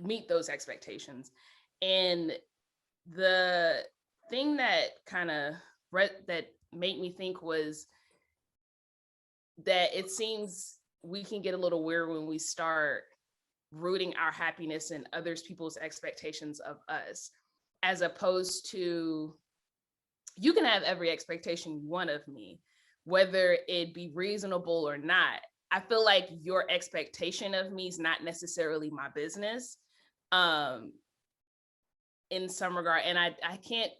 meet those expectations. And the thing that kind of that made me think was that it seems we can get a little weird when we start rooting our happiness in others people's expectations of us, as opposed to, you can have every expectation you want of me, whether it be reasonable or not. I feel like your expectation of me is not necessarily my business in some regard. And I can't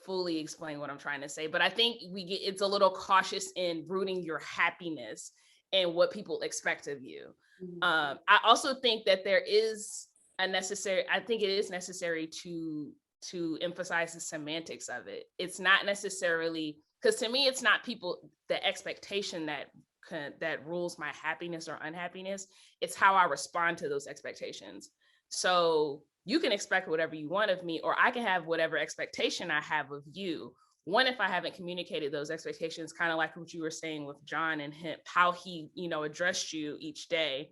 fully explain what I'm trying to say, but I think it's a little cautious in rooting your happiness and what people expect of you. I also think that it is necessary to emphasize the semantics of it. It's not necessarily, because to me, it's not the expectation that rules my happiness or unhappiness. It's how I respond to those expectations. So you can expect whatever you want of me, or I can have whatever expectation I have of you. One, if I haven't communicated those expectations, kind of like what you were saying with John and him, how he, addressed you each day.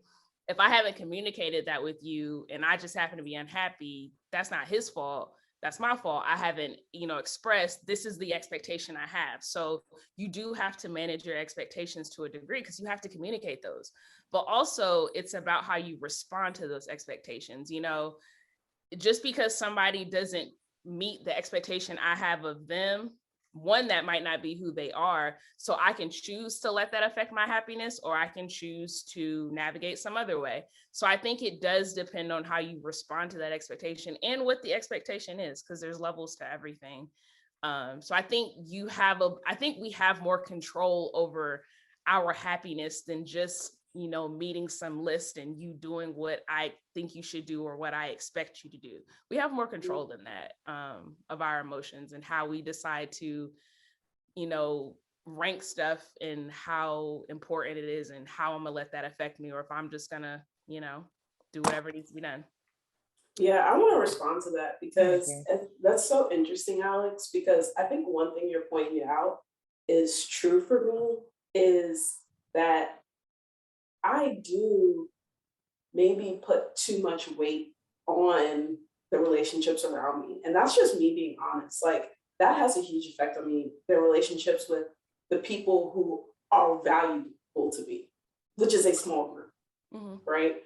If I haven't communicated that with you and I just happen to be unhappy, that's not his fault. That's my fault. I haven't, expressed, this is the expectation I have. So you do have to manage your expectations to a degree because you have to communicate those. But also it's about how you respond to those expectations. Just because somebody doesn't meet the expectation I have of them, one, that might not be who they are. So I can choose to let that affect my happiness, or I can choose to navigate some other way. So I think it does depend on how you respond to that expectation and what the expectation is, because there's levels to everything. So I think we have more control over our happiness than just, meeting some list and you doing what I think you should do or what I expect you to do. We have more control than that, of our emotions and how we decide to, rank stuff and how important it is and how I'm gonna let that affect me, or if I'm just gonna, do whatever needs to be done. Yeah, I want to respond to that because that's so interesting, Alex, because I think one thing you're pointing out is true for me is that I do maybe put too much weight on the relationships around me. And that's just me being honest. Like, that has a huge effect on me, the relationships with the people who are valuable to me, which is a small group, right?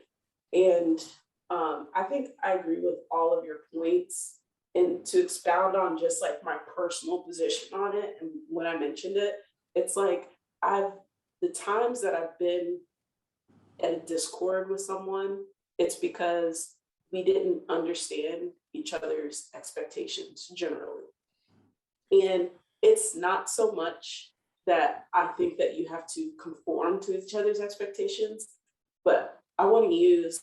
And I think I agree with all of your points. And to expound on just like my personal position on it, and when I mentioned it, it's like the times that I've been at a discord with someone, it's because we didn't understand each other's expectations generally. And it's not so much that I think that you have to conform to each other's expectations, but I want to use,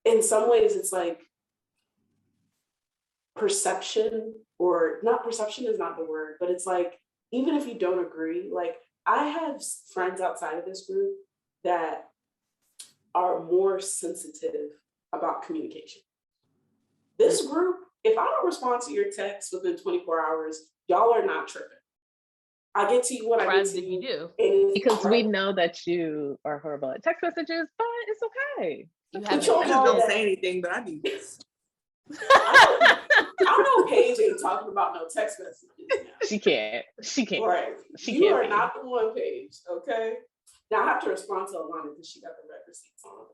in some ways, it's like perception, or not perception is not the word, but it's like, even if you don't agree, like I have friends outside of this group that are more sensitive about communication. This group, if I don't respond to your text within 24 hours, y'all are not tripping. I get to you when I get to you. Do. Because we know that you are horrible at text messages, but it's okay. I just don't say anything, but I do this. I know Paige ain't talking about no text messages now. She can't. Right. You are not the one, Paige, okay? Now I have to respond to Alanna because she got the red receipts on.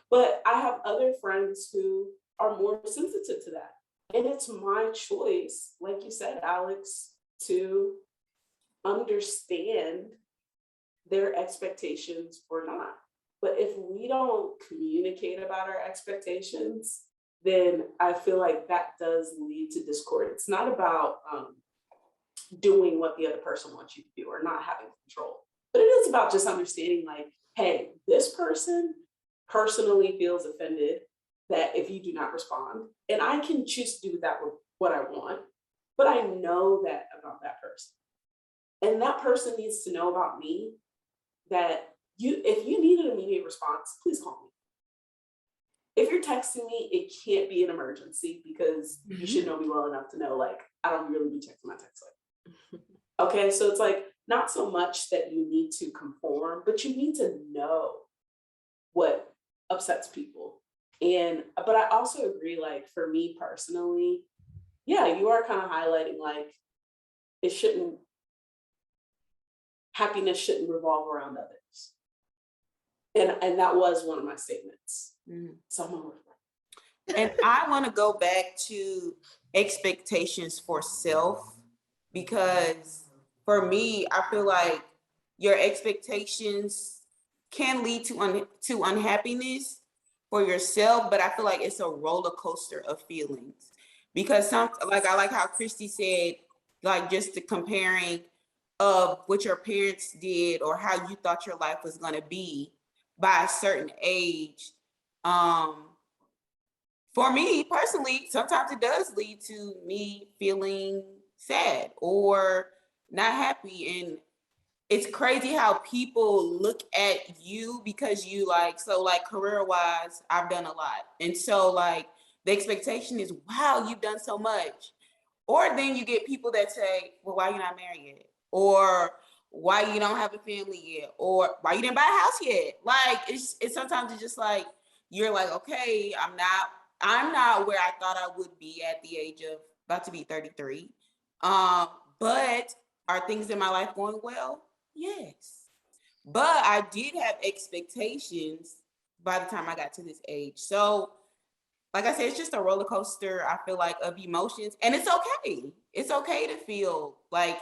But I have other friends who are more sensitive to that. And it's my choice, like you said, Alex, to understand their expectations or not. But if we don't communicate about our expectations, then I feel like that does lead to discord. It's not about doing what the other person wants you to do or not having control, but it is about just understanding like, hey, this person personally feels offended that if you do not respond, and I can choose to do that with what I want, but I know that about that person. And that person needs to know about me that if you need an immediate response, please call me. If you're texting me, it can't be an emergency because you should know me well enough to know, like, I don't really be checking my text like. Okay, so it's like not so much that you need to conform, but you need to know what upsets people. But I also agree, like for me personally, yeah, you are kind of highlighting like happiness shouldn't revolve around others. And that was one of my statements. So I'm gonna reflect. And I want to go back to expectations for self, because for me, I feel like your expectations can lead to unhappiness for yourself, but I feel like it's a roller coaster of feelings. Because I like how Kristi said, like just the comparing of what your parents did or how you thought your life was going to be by a certain age. For me personally, sometimes it does lead to me feeling sad or not happy. And it's crazy how people look at you because you like career-wise, I've done a lot. And so like the expectation is, wow, you've done so much. Or then you get people that say, well, why you not married yet? Or why you don't have a family yet? Or why you didn't buy a house yet? Like it's sometimes it's just like, you're like, okay, I'm not where I thought I would be at the age of about to be 33. But are things in my life going well? Yes. But I did have expectations by the time I got to this age. So like I said, it's just a roller coaster, I feel like, of emotions. And it's okay. It's okay to feel like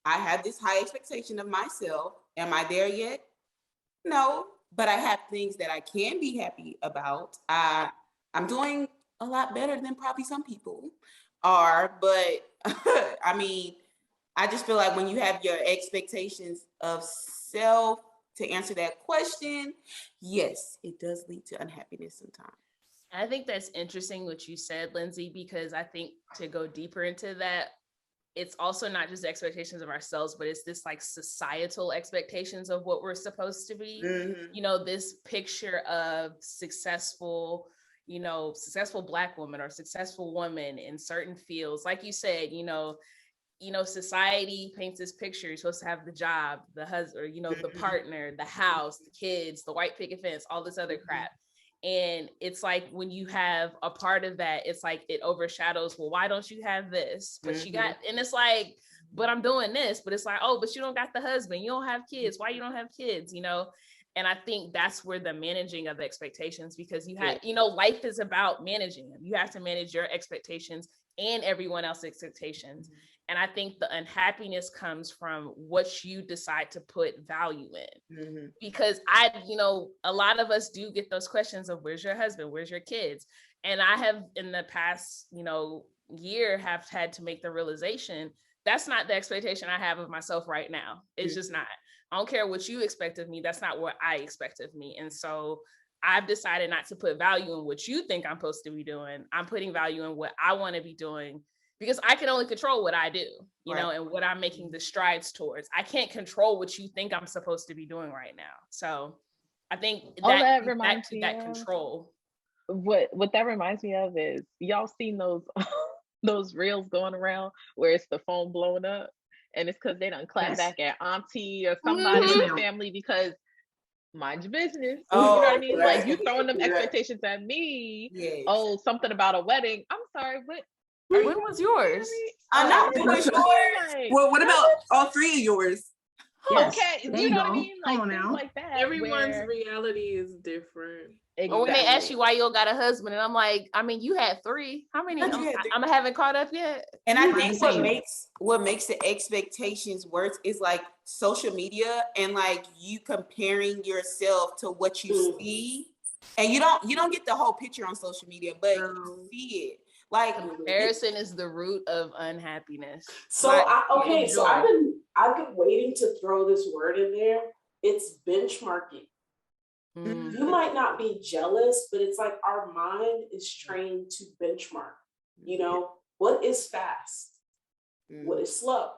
I have this high expectation of myself. Am I there yet? No, but I have things that I can be happy about. I'm doing a lot better than probably some people are, but I mean, I just feel like when you have your expectations of self to answer that question, yes, it does lead to unhappiness sometimes. I think that's interesting what you said, Lindsey, because I think to go deeper into that, it's also not just expectations of ourselves, but it's this like societal expectations of what we're supposed to be. Mm-hmm. You know, this picture of successful Black woman or successful woman in certain fields. Like you said, society paints this picture. You're supposed to have the job, the husband, the partner, the house, the kids, the white picket fence, all this other crap. And it's like when you have a part of that, it's like it overshadows, well, why don't you have this? But you got, and it's like, but I'm doing this, but it's like, oh, but you don't got the husband, you don't have kids. Why you don't have kids, And I think that's where the managing of expectations, because you have, life is about managing them. You have to manage your expectations and everyone else's expectations. And I think the unhappiness comes from what you decide to put value in. Because a lot of us do get those questions of where's your husband? Where's your kids? And I have in the past, year have had to make the realization that's not the expectation I have of myself right now. It's just not. I don't care what you expect of me. That's not what I expect of me. And so I've decided not to put value in what you think I'm supposed to be doing. I'm putting value in what I want to be doing, because I can only control what I do, you know, and what I'm making the strides towards. I can't control what you think I'm supposed to be doing right now. So I think that reminds me that control. What that reminds me of is, y'all seen those those reels going around where it's the phone blowing up, and it's because they done clap back at auntie or somebody in the family because mind your business. You know what I mean? Like, you throwing them expectations at me. Yes. Oh, something about a wedding. I'm sorry, what? When was yours? I'm not doing yours. Well, what about all three of yours? Yes. Okay, you know what I mean? Like, come on now. Like that. Everyone's reality is different. Exactly. Or when they ask you why you don't got a husband, and I'm like, I mean, you had 3. How many? I haven't caught up yet. And I think what makes the expectations worse is like social media and like you comparing yourself to what you see, and you don't get the whole picture on social media, but you see it. Like, comparison is the root of unhappiness. So I've been waiting to throw this word in there. It's benchmarking. You might not be jealous, but it's like our mind is trained to benchmark. You know, what is fast? What is slow?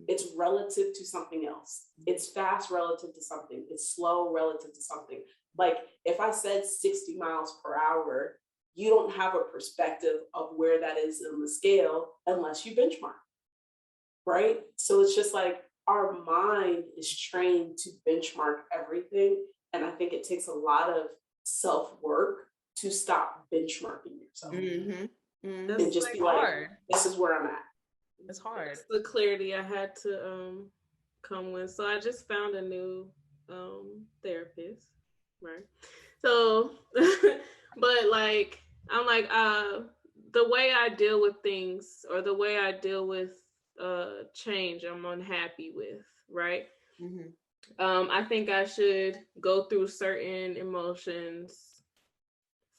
It's relative to something else. It's fast relative to something. It's slow relative to something. Like, if I said 60 miles per hour, you don't have a perspective of where that is on the scale unless you benchmark, right? So it's just like our mind is trained to benchmark everything. And I think it takes a lot of self-work to stop benchmarking yourself. And just be like, this is where I'm at. It's hard. That's the clarity I had to come with. So I just found a new therapist, right? So, but like, I'm like, the way I deal with things, or the way I deal with change, I'm unhappy with, right? I think I should go through certain emotions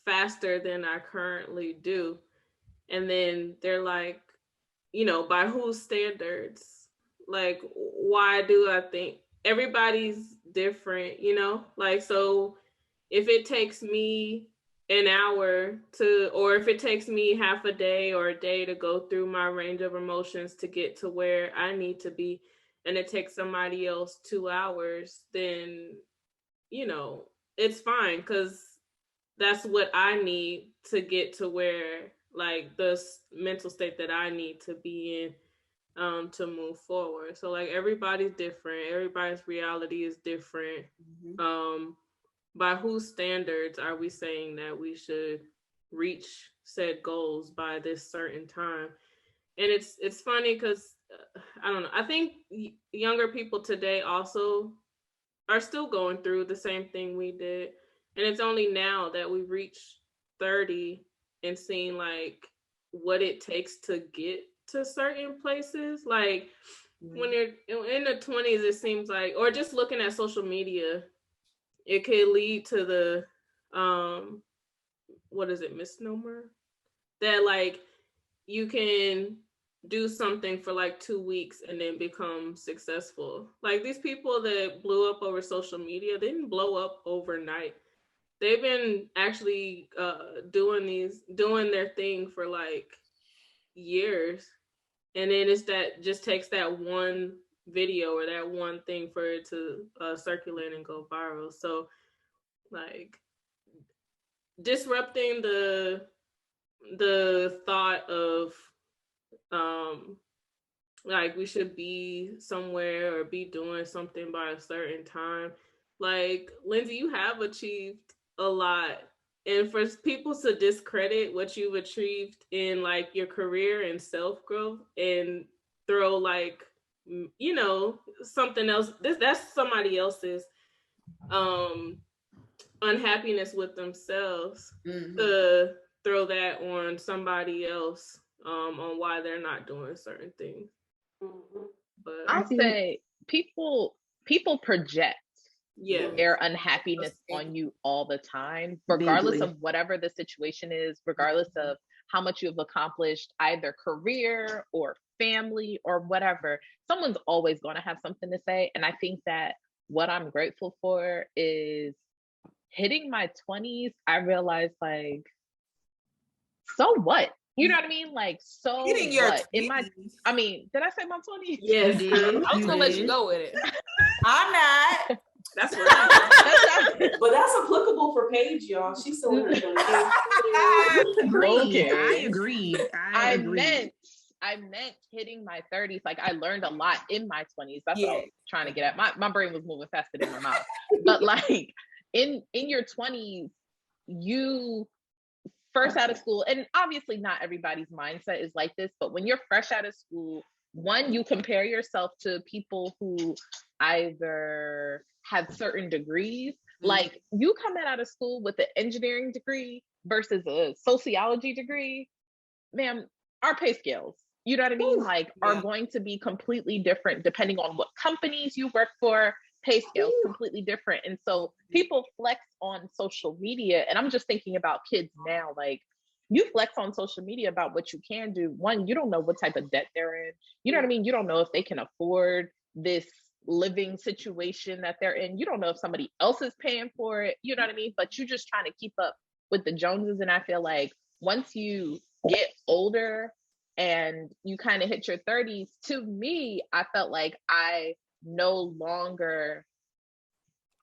faster than I currently do. And then they're like, you know, by whose standards? Like, why do I think everybody's different, you know? Like, so if it takes me an hour or if it takes me half a day or a day to go through my range of emotions to get to where I need to be, and it takes somebody else 2 hours, then, you know, it's fine, because that's what I need to get to where, like, the mental state that I need to be in to move forward. So, like, everybody's different. Everybody's reality is different. By whose standards are we saying that we should reach said goals by this certain time? And it's funny because I don't know. I think younger people today also are still going through the same thing we did. And it's only now that we reach 30 and seeing like what it takes to get to certain places. Like when you're in the 20s, it seems like, or just looking at social media, it could lead to the, misnomer? That like you can do something for like 2 weeks and then become successful. Like these people that blew up over social media, they didn't blow up overnight. They've been actually doing their thing for like years. And then it's that just takes that one video or that one thing for it to circulate and go viral. So like disrupting the thought of like we should be somewhere or be doing something by a certain time. Like Lindsey, you have achieved a lot, and for people to discredit what you've achieved in like your career and self-growth and throw like, you know, something else, that's somebody else's unhappiness with themselves, to throw that on somebody else on why they're not doing certain things. But I say people project their unhappiness on you all the time, regardless of whatever the situation is, regardless of how much you've accomplished, either career or family or whatever. Someone's always going to have something to say. And I think that what I'm grateful for is hitting my 20s, I realized like, so what? You know what I mean? Like, so Hitting your what? In my, 20s. I mean, did I say my 20s? Yes. You did. I was gonna let you go with it. I'm not. That's right. But that's applicable for Paige, y'all. She's still in her 20s. Agreed. Okay. I agreed. I meant hitting my 30s. Like, I learned a lot in my 20s. That's what I was trying to get at. My brain was moving faster than my mouth. But like in your 20s, you first out of school, and obviously not everybody's mindset is like this, but when you're fresh out of school, one, you compare yourself to people who either have certain degrees. Like, you coming out of school with an engineering degree versus a sociology degree, ma'am, our pay scales, you know what I mean? Like, are going to be completely different depending on what companies you work for. Pay scales completely different. And so people flex on social media, and I'm just thinking about kids now. Like, you flex on social media about what you can do. One, you don't know what type of debt they're in. You know what I mean? You don't know if they can afford this living situation that they're in. You don't know if somebody else is paying for it. You know what I mean? But you're just trying to keep up with the Joneses. And I feel like once you get older and you kind of hit your 30s, to me, I felt like I no longer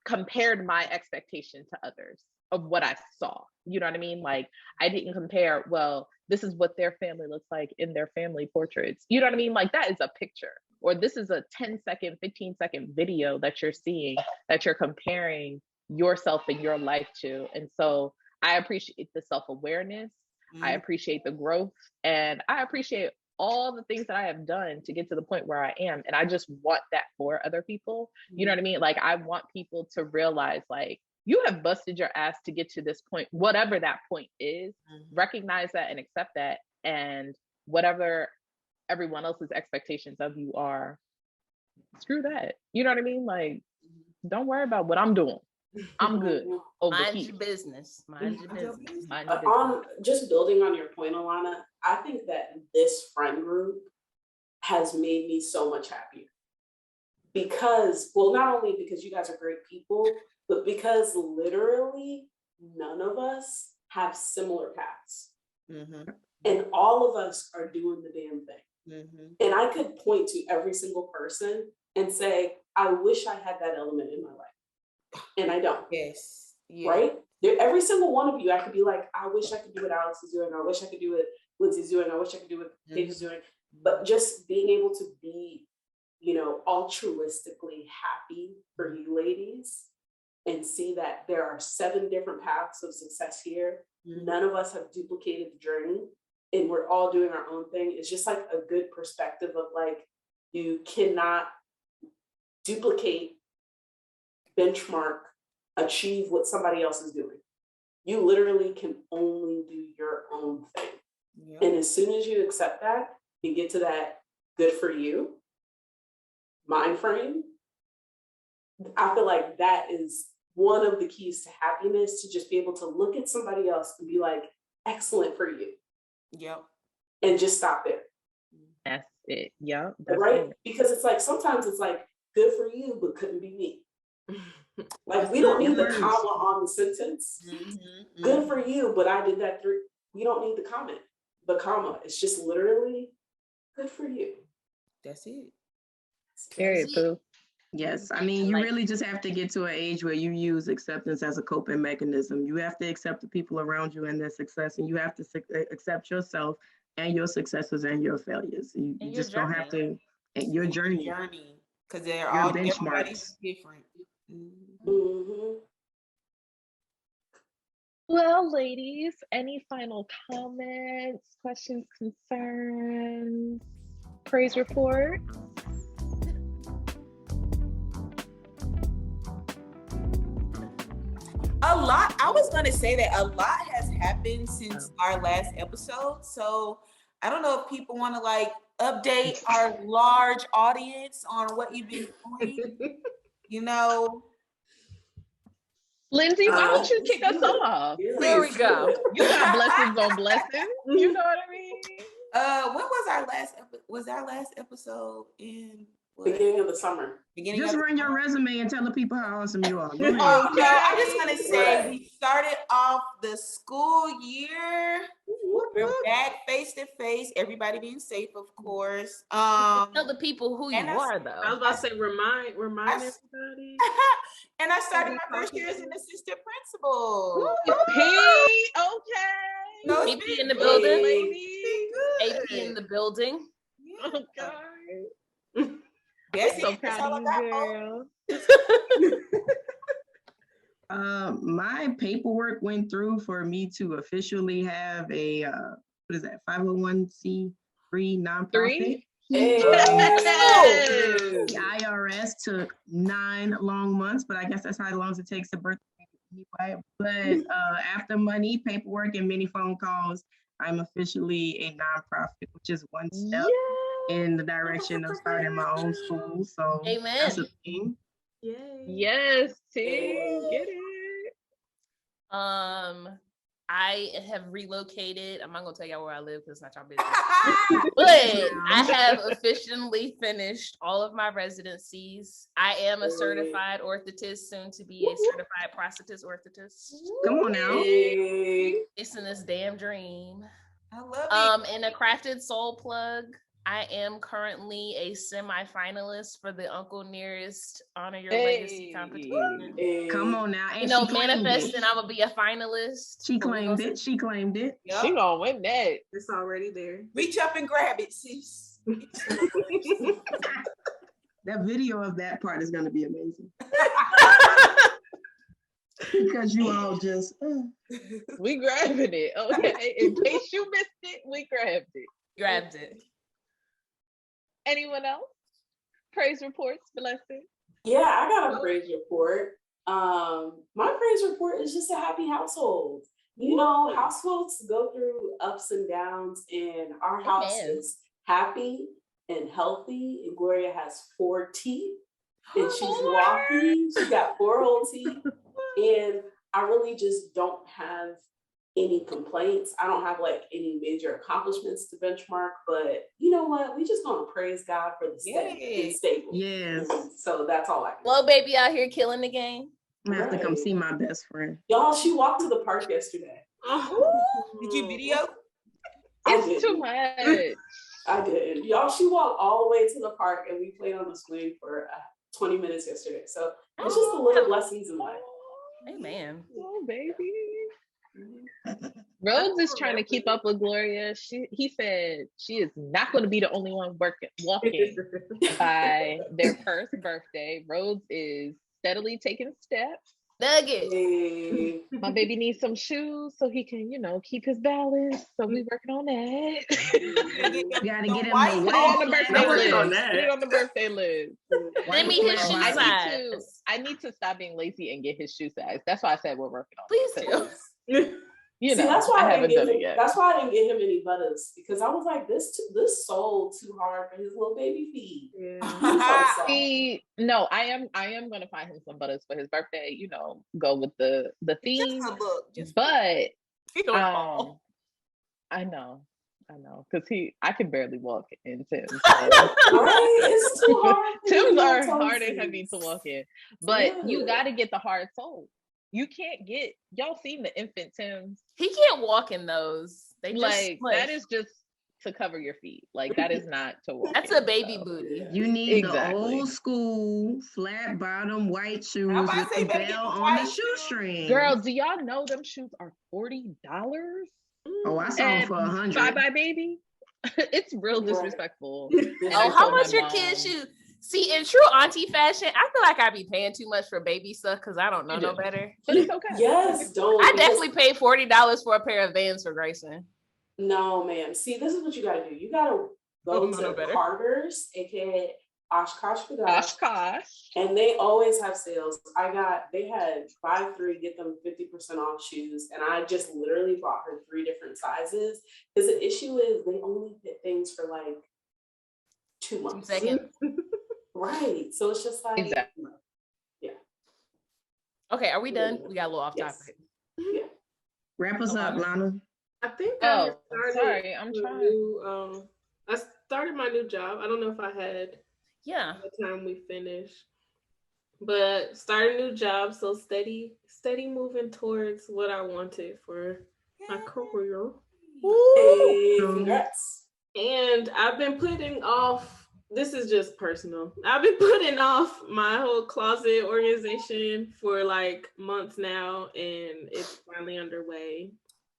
compared my expectation to others of what I saw. You know what I mean? Like, I didn't compare, well, this is what their family looks like in their family portraits. You know what I mean? Like, that is a picture, or this is a 10-second, 15-second video that you're seeing, that you're comparing yourself and your life to. And so I appreciate the self-awareness. I appreciate the growth, and I appreciate all the things that I have done to get to the point where I am. And I just want that for other people. You know what I mean? Like, I want people to realize, like, you have busted your ass to get to this point, whatever that point is. Recognize that and accept that. And whatever everyone else's expectations of you are, screw that. You know what I mean? Like, don't worry about what I'm doing. I'm good. Mind your business. Mind your business. Mind your business. Just building on your point, Alanna, I think that this friend group has made me so much happier. Because, well, not only because you guys are great people, but because literally none of us have similar paths. And all of us are doing the damn thing. And I could point to every single person and say, I wish I had that element in my life. And I don't. Yes. Right? Every single one of you, I could be like, I wish I could do what Alex is doing. I wish I could do what Lindsey's doing. I wish I could do what Paige is doing. But just being able to be, altruistically happy for you ladies and see that there are 7 different paths of success here. None of us have duplicated the journey, and we're all doing our own thing. It's just like a good perspective of, like, you cannot duplicate, benchmark, achieve what somebody else is doing. You literally can only do your own thing. And as soon as you accept that, you get to that good for you mind frame. I feel like that is one of the keys to happiness, to just be able to look at somebody else and be like, excellent for you. And just stop there. That's it. Right? Because it's like, sometimes it's like, good for you, but couldn't be me. Like, we don't need the comma on the sentence. Good for you, but I did that through. We don't need the comma. It's just literally good for you. That's it. Period, Poole. Yes, I mean, you really just have to get to an age where you use acceptance as a coping mechanism. You have to accept the people around you and their success, and you have to accept yourself and your successes and your failures. You just don't have to, your journey. Because they're all benchmarks. Different. Well, ladies, any final comments, questions, concerns, praise report? A lot. I was going to say that a lot has happened since our last episode. So I don't know if people want to, like, update our large audience on what you've been doing. Lindsey, why don't you kick us off? There we go. You got blessings on blessings. You know what I mean? When was our last was our last episode in beginning of the summer? Just run your resume and tell the people how awesome you are. Go ahead. Oh, no, I'm just gonna say we started off the school year We're back face to face. Everybody being safe, of course. Tell the people who you and are, I was though. about to say, remind I- everybody. and I started my first year as an assistant principal. P, okay. No, AP it's in the been building. good. Lady. It's AP been in good. the building. Yeah. Okay. That's So it. That's proud all of I you, got, folks. girl. My paperwork went through for me to officially have a what is that, 501c3 nonprofit. 3? Hey. Yes. The IRS took 9 long months, but I guess that's how long it takes to birth anyway. But after money, paperwork, and many phone calls, I'm officially a nonprofit, which is one step in the direction of starting my own school. So that's a Amen. thing. Yay. Yes, team, get it. I have relocated. I'm not gonna tell y'all where I live because it's not y'all business. But I have officially finished all of my residencies. I am a certified orthotist, soon to be a certified prosthetist. Come on now. Hey. It's in this damn dream. I love it. And a crafted soul plug. I am currently a semi-finalist for the Uncle Nearest Honor Your Legacy competition. Hey. Come on now. And You know, she claimed manifesting, it. I'm gonna be a finalist. She claimed it. She claimed it. Yup. She gonna win that. It's already there. Reach up and grab it, sis. That video of that part is going to be amazing. Because you all just, We grabbing it, okay? In case you missed it, we grabbed it. Grabbed it. Anyone else? Praise reports, blessing. Yeah, I got a praise report. My praise report is just a happy household. You know, households go through ups and downs, and our house is happy and healthy. And Gloria has 4 teeth, and she's walking. She's got 4 whole teeth, and I really just don't have any complaints. I don't have like any major accomplishments to benchmark, but you know what? We just gonna praise God for the steady and stable. yes. So that's all I can. Little baby out here killing the game. I'm going to have to come see my best friend. Y'all, she walked to the park yesterday. Did you video? It's too much. I did. Y'all, she walked all the way to the park, and we played on the swing for 20 minutes yesterday. So it's just the little blessings in life. Amen. Oh, baby. Rhodes is trying to keep up with Gloria. He said she is not going to be the only one walking by their first birthday. Rhodes is steadily taking steps. Nugget. Hey. My baby needs some shoes so he can, keep his balance. So we working on that. You got to get him white the Put it white on the birthday flat working on list. that. Put it on the birthday list. Send me his shoe size. I need to stop being lazy and get his shoe size. That's why I said we're working on Please it. do. See, that's why I haven't done it him, yet. That's why I didn't get him any butters, because I was like, this sold too hard for his little baby feet. Yeah. See, no, I am gonna find him some butters for his birthday. Go with the theme. Just a look. But He don't fall. I know, because I can barely walk in Tim's. So. Right? It's too hard. Tim's are hard and heavy to walk in, but you got to get the hard sole. You can't get, y'all seen the infant Tim's? He can't walk in those. They just Like smush. that is just to cover your feet. Like that is not to walk. That's in, a baby so. booty. You need Exactly. the old school flat bottom white shoes I'm about with to say, the better get bell the on the white shoestring. Girl, do y'all know them shoes are $40? Oh, I saw them And for 100. Bye baby. It's real disrespectful. And I Oh, how told much my your kids mom, shoes? See, in true auntie fashion, I feel like I be paying too much for baby stuff because I don't know You no do. better. But it's okay. Yes, don't. I definitely paid $40 for a pair of Vans for Grayson. No, ma'am. See, this is what you gotta do. You gotta go no to better. Carter's, aka Oshkosh B'gosh, Oshkosh. and they always have sales. They had buy 3, get them 50% off shoes, and I just literally bought her 3 different sizes. Because the issue is they only fit things for like 2 months. 2 seconds. Right. So it's just like, Exactly. Okay, are we done? We got a little off Yes. topic. Yeah. Wrap us up, Lana. I think Oh, I started sorry, I'm a trying. new, I started my new job. I don't know if I had Yeah. by the time we finish, but started a new job. So steady moving towards what I wanted for my career. Hey, congrats. And I've been putting off, this is just personal, I've been putting off my whole closet organization for like months now, and it's finally underway.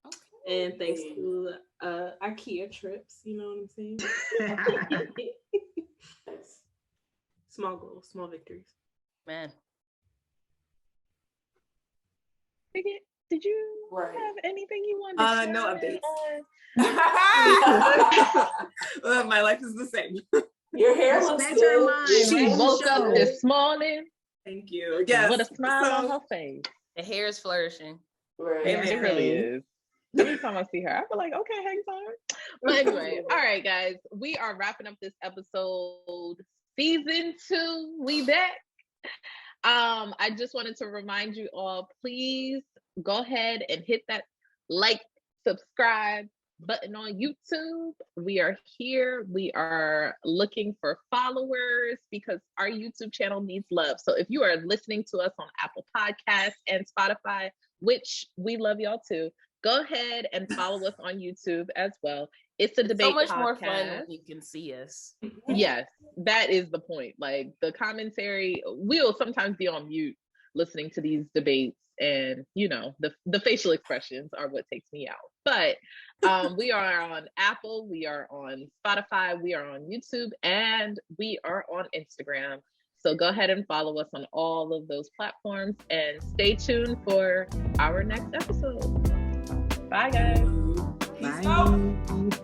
Okay. And thanks to IKEA trips, you know what I'm saying? Nice. Small goals, small victories. Man. Did you have anything you wanted to share? No updates. My life is the same. Your hair looks good. She woke up this morning. Thank you. Yes. With a smile on her face. The hair is flourishing. Right. Yeah, it really is. Every time I see her, I feel like, okay, hang on. But anyway, all right, guys, we are wrapping up this episode, season 2. We back. I just wanted to remind you all, please go ahead and hit that like, subscribe button on YouTube. We are here. We are looking for followers because our YouTube channel needs love. So if you are listening to us on Apple Podcasts and Spotify, which we love y'all too, go ahead and follow us on YouTube as well. It's a debate. So much podcast. more fun when you can see us. Yes, that is the point. Like the commentary, we'll sometimes be on mute listening to these debates, and you know, the facial expressions are what takes me out. But we are on Apple, we are on Spotify, we are on YouTube, and we are on Instagram. So go ahead and follow us on all of those platforms, and stay tuned for our next episode. Bye, guys. Peace out.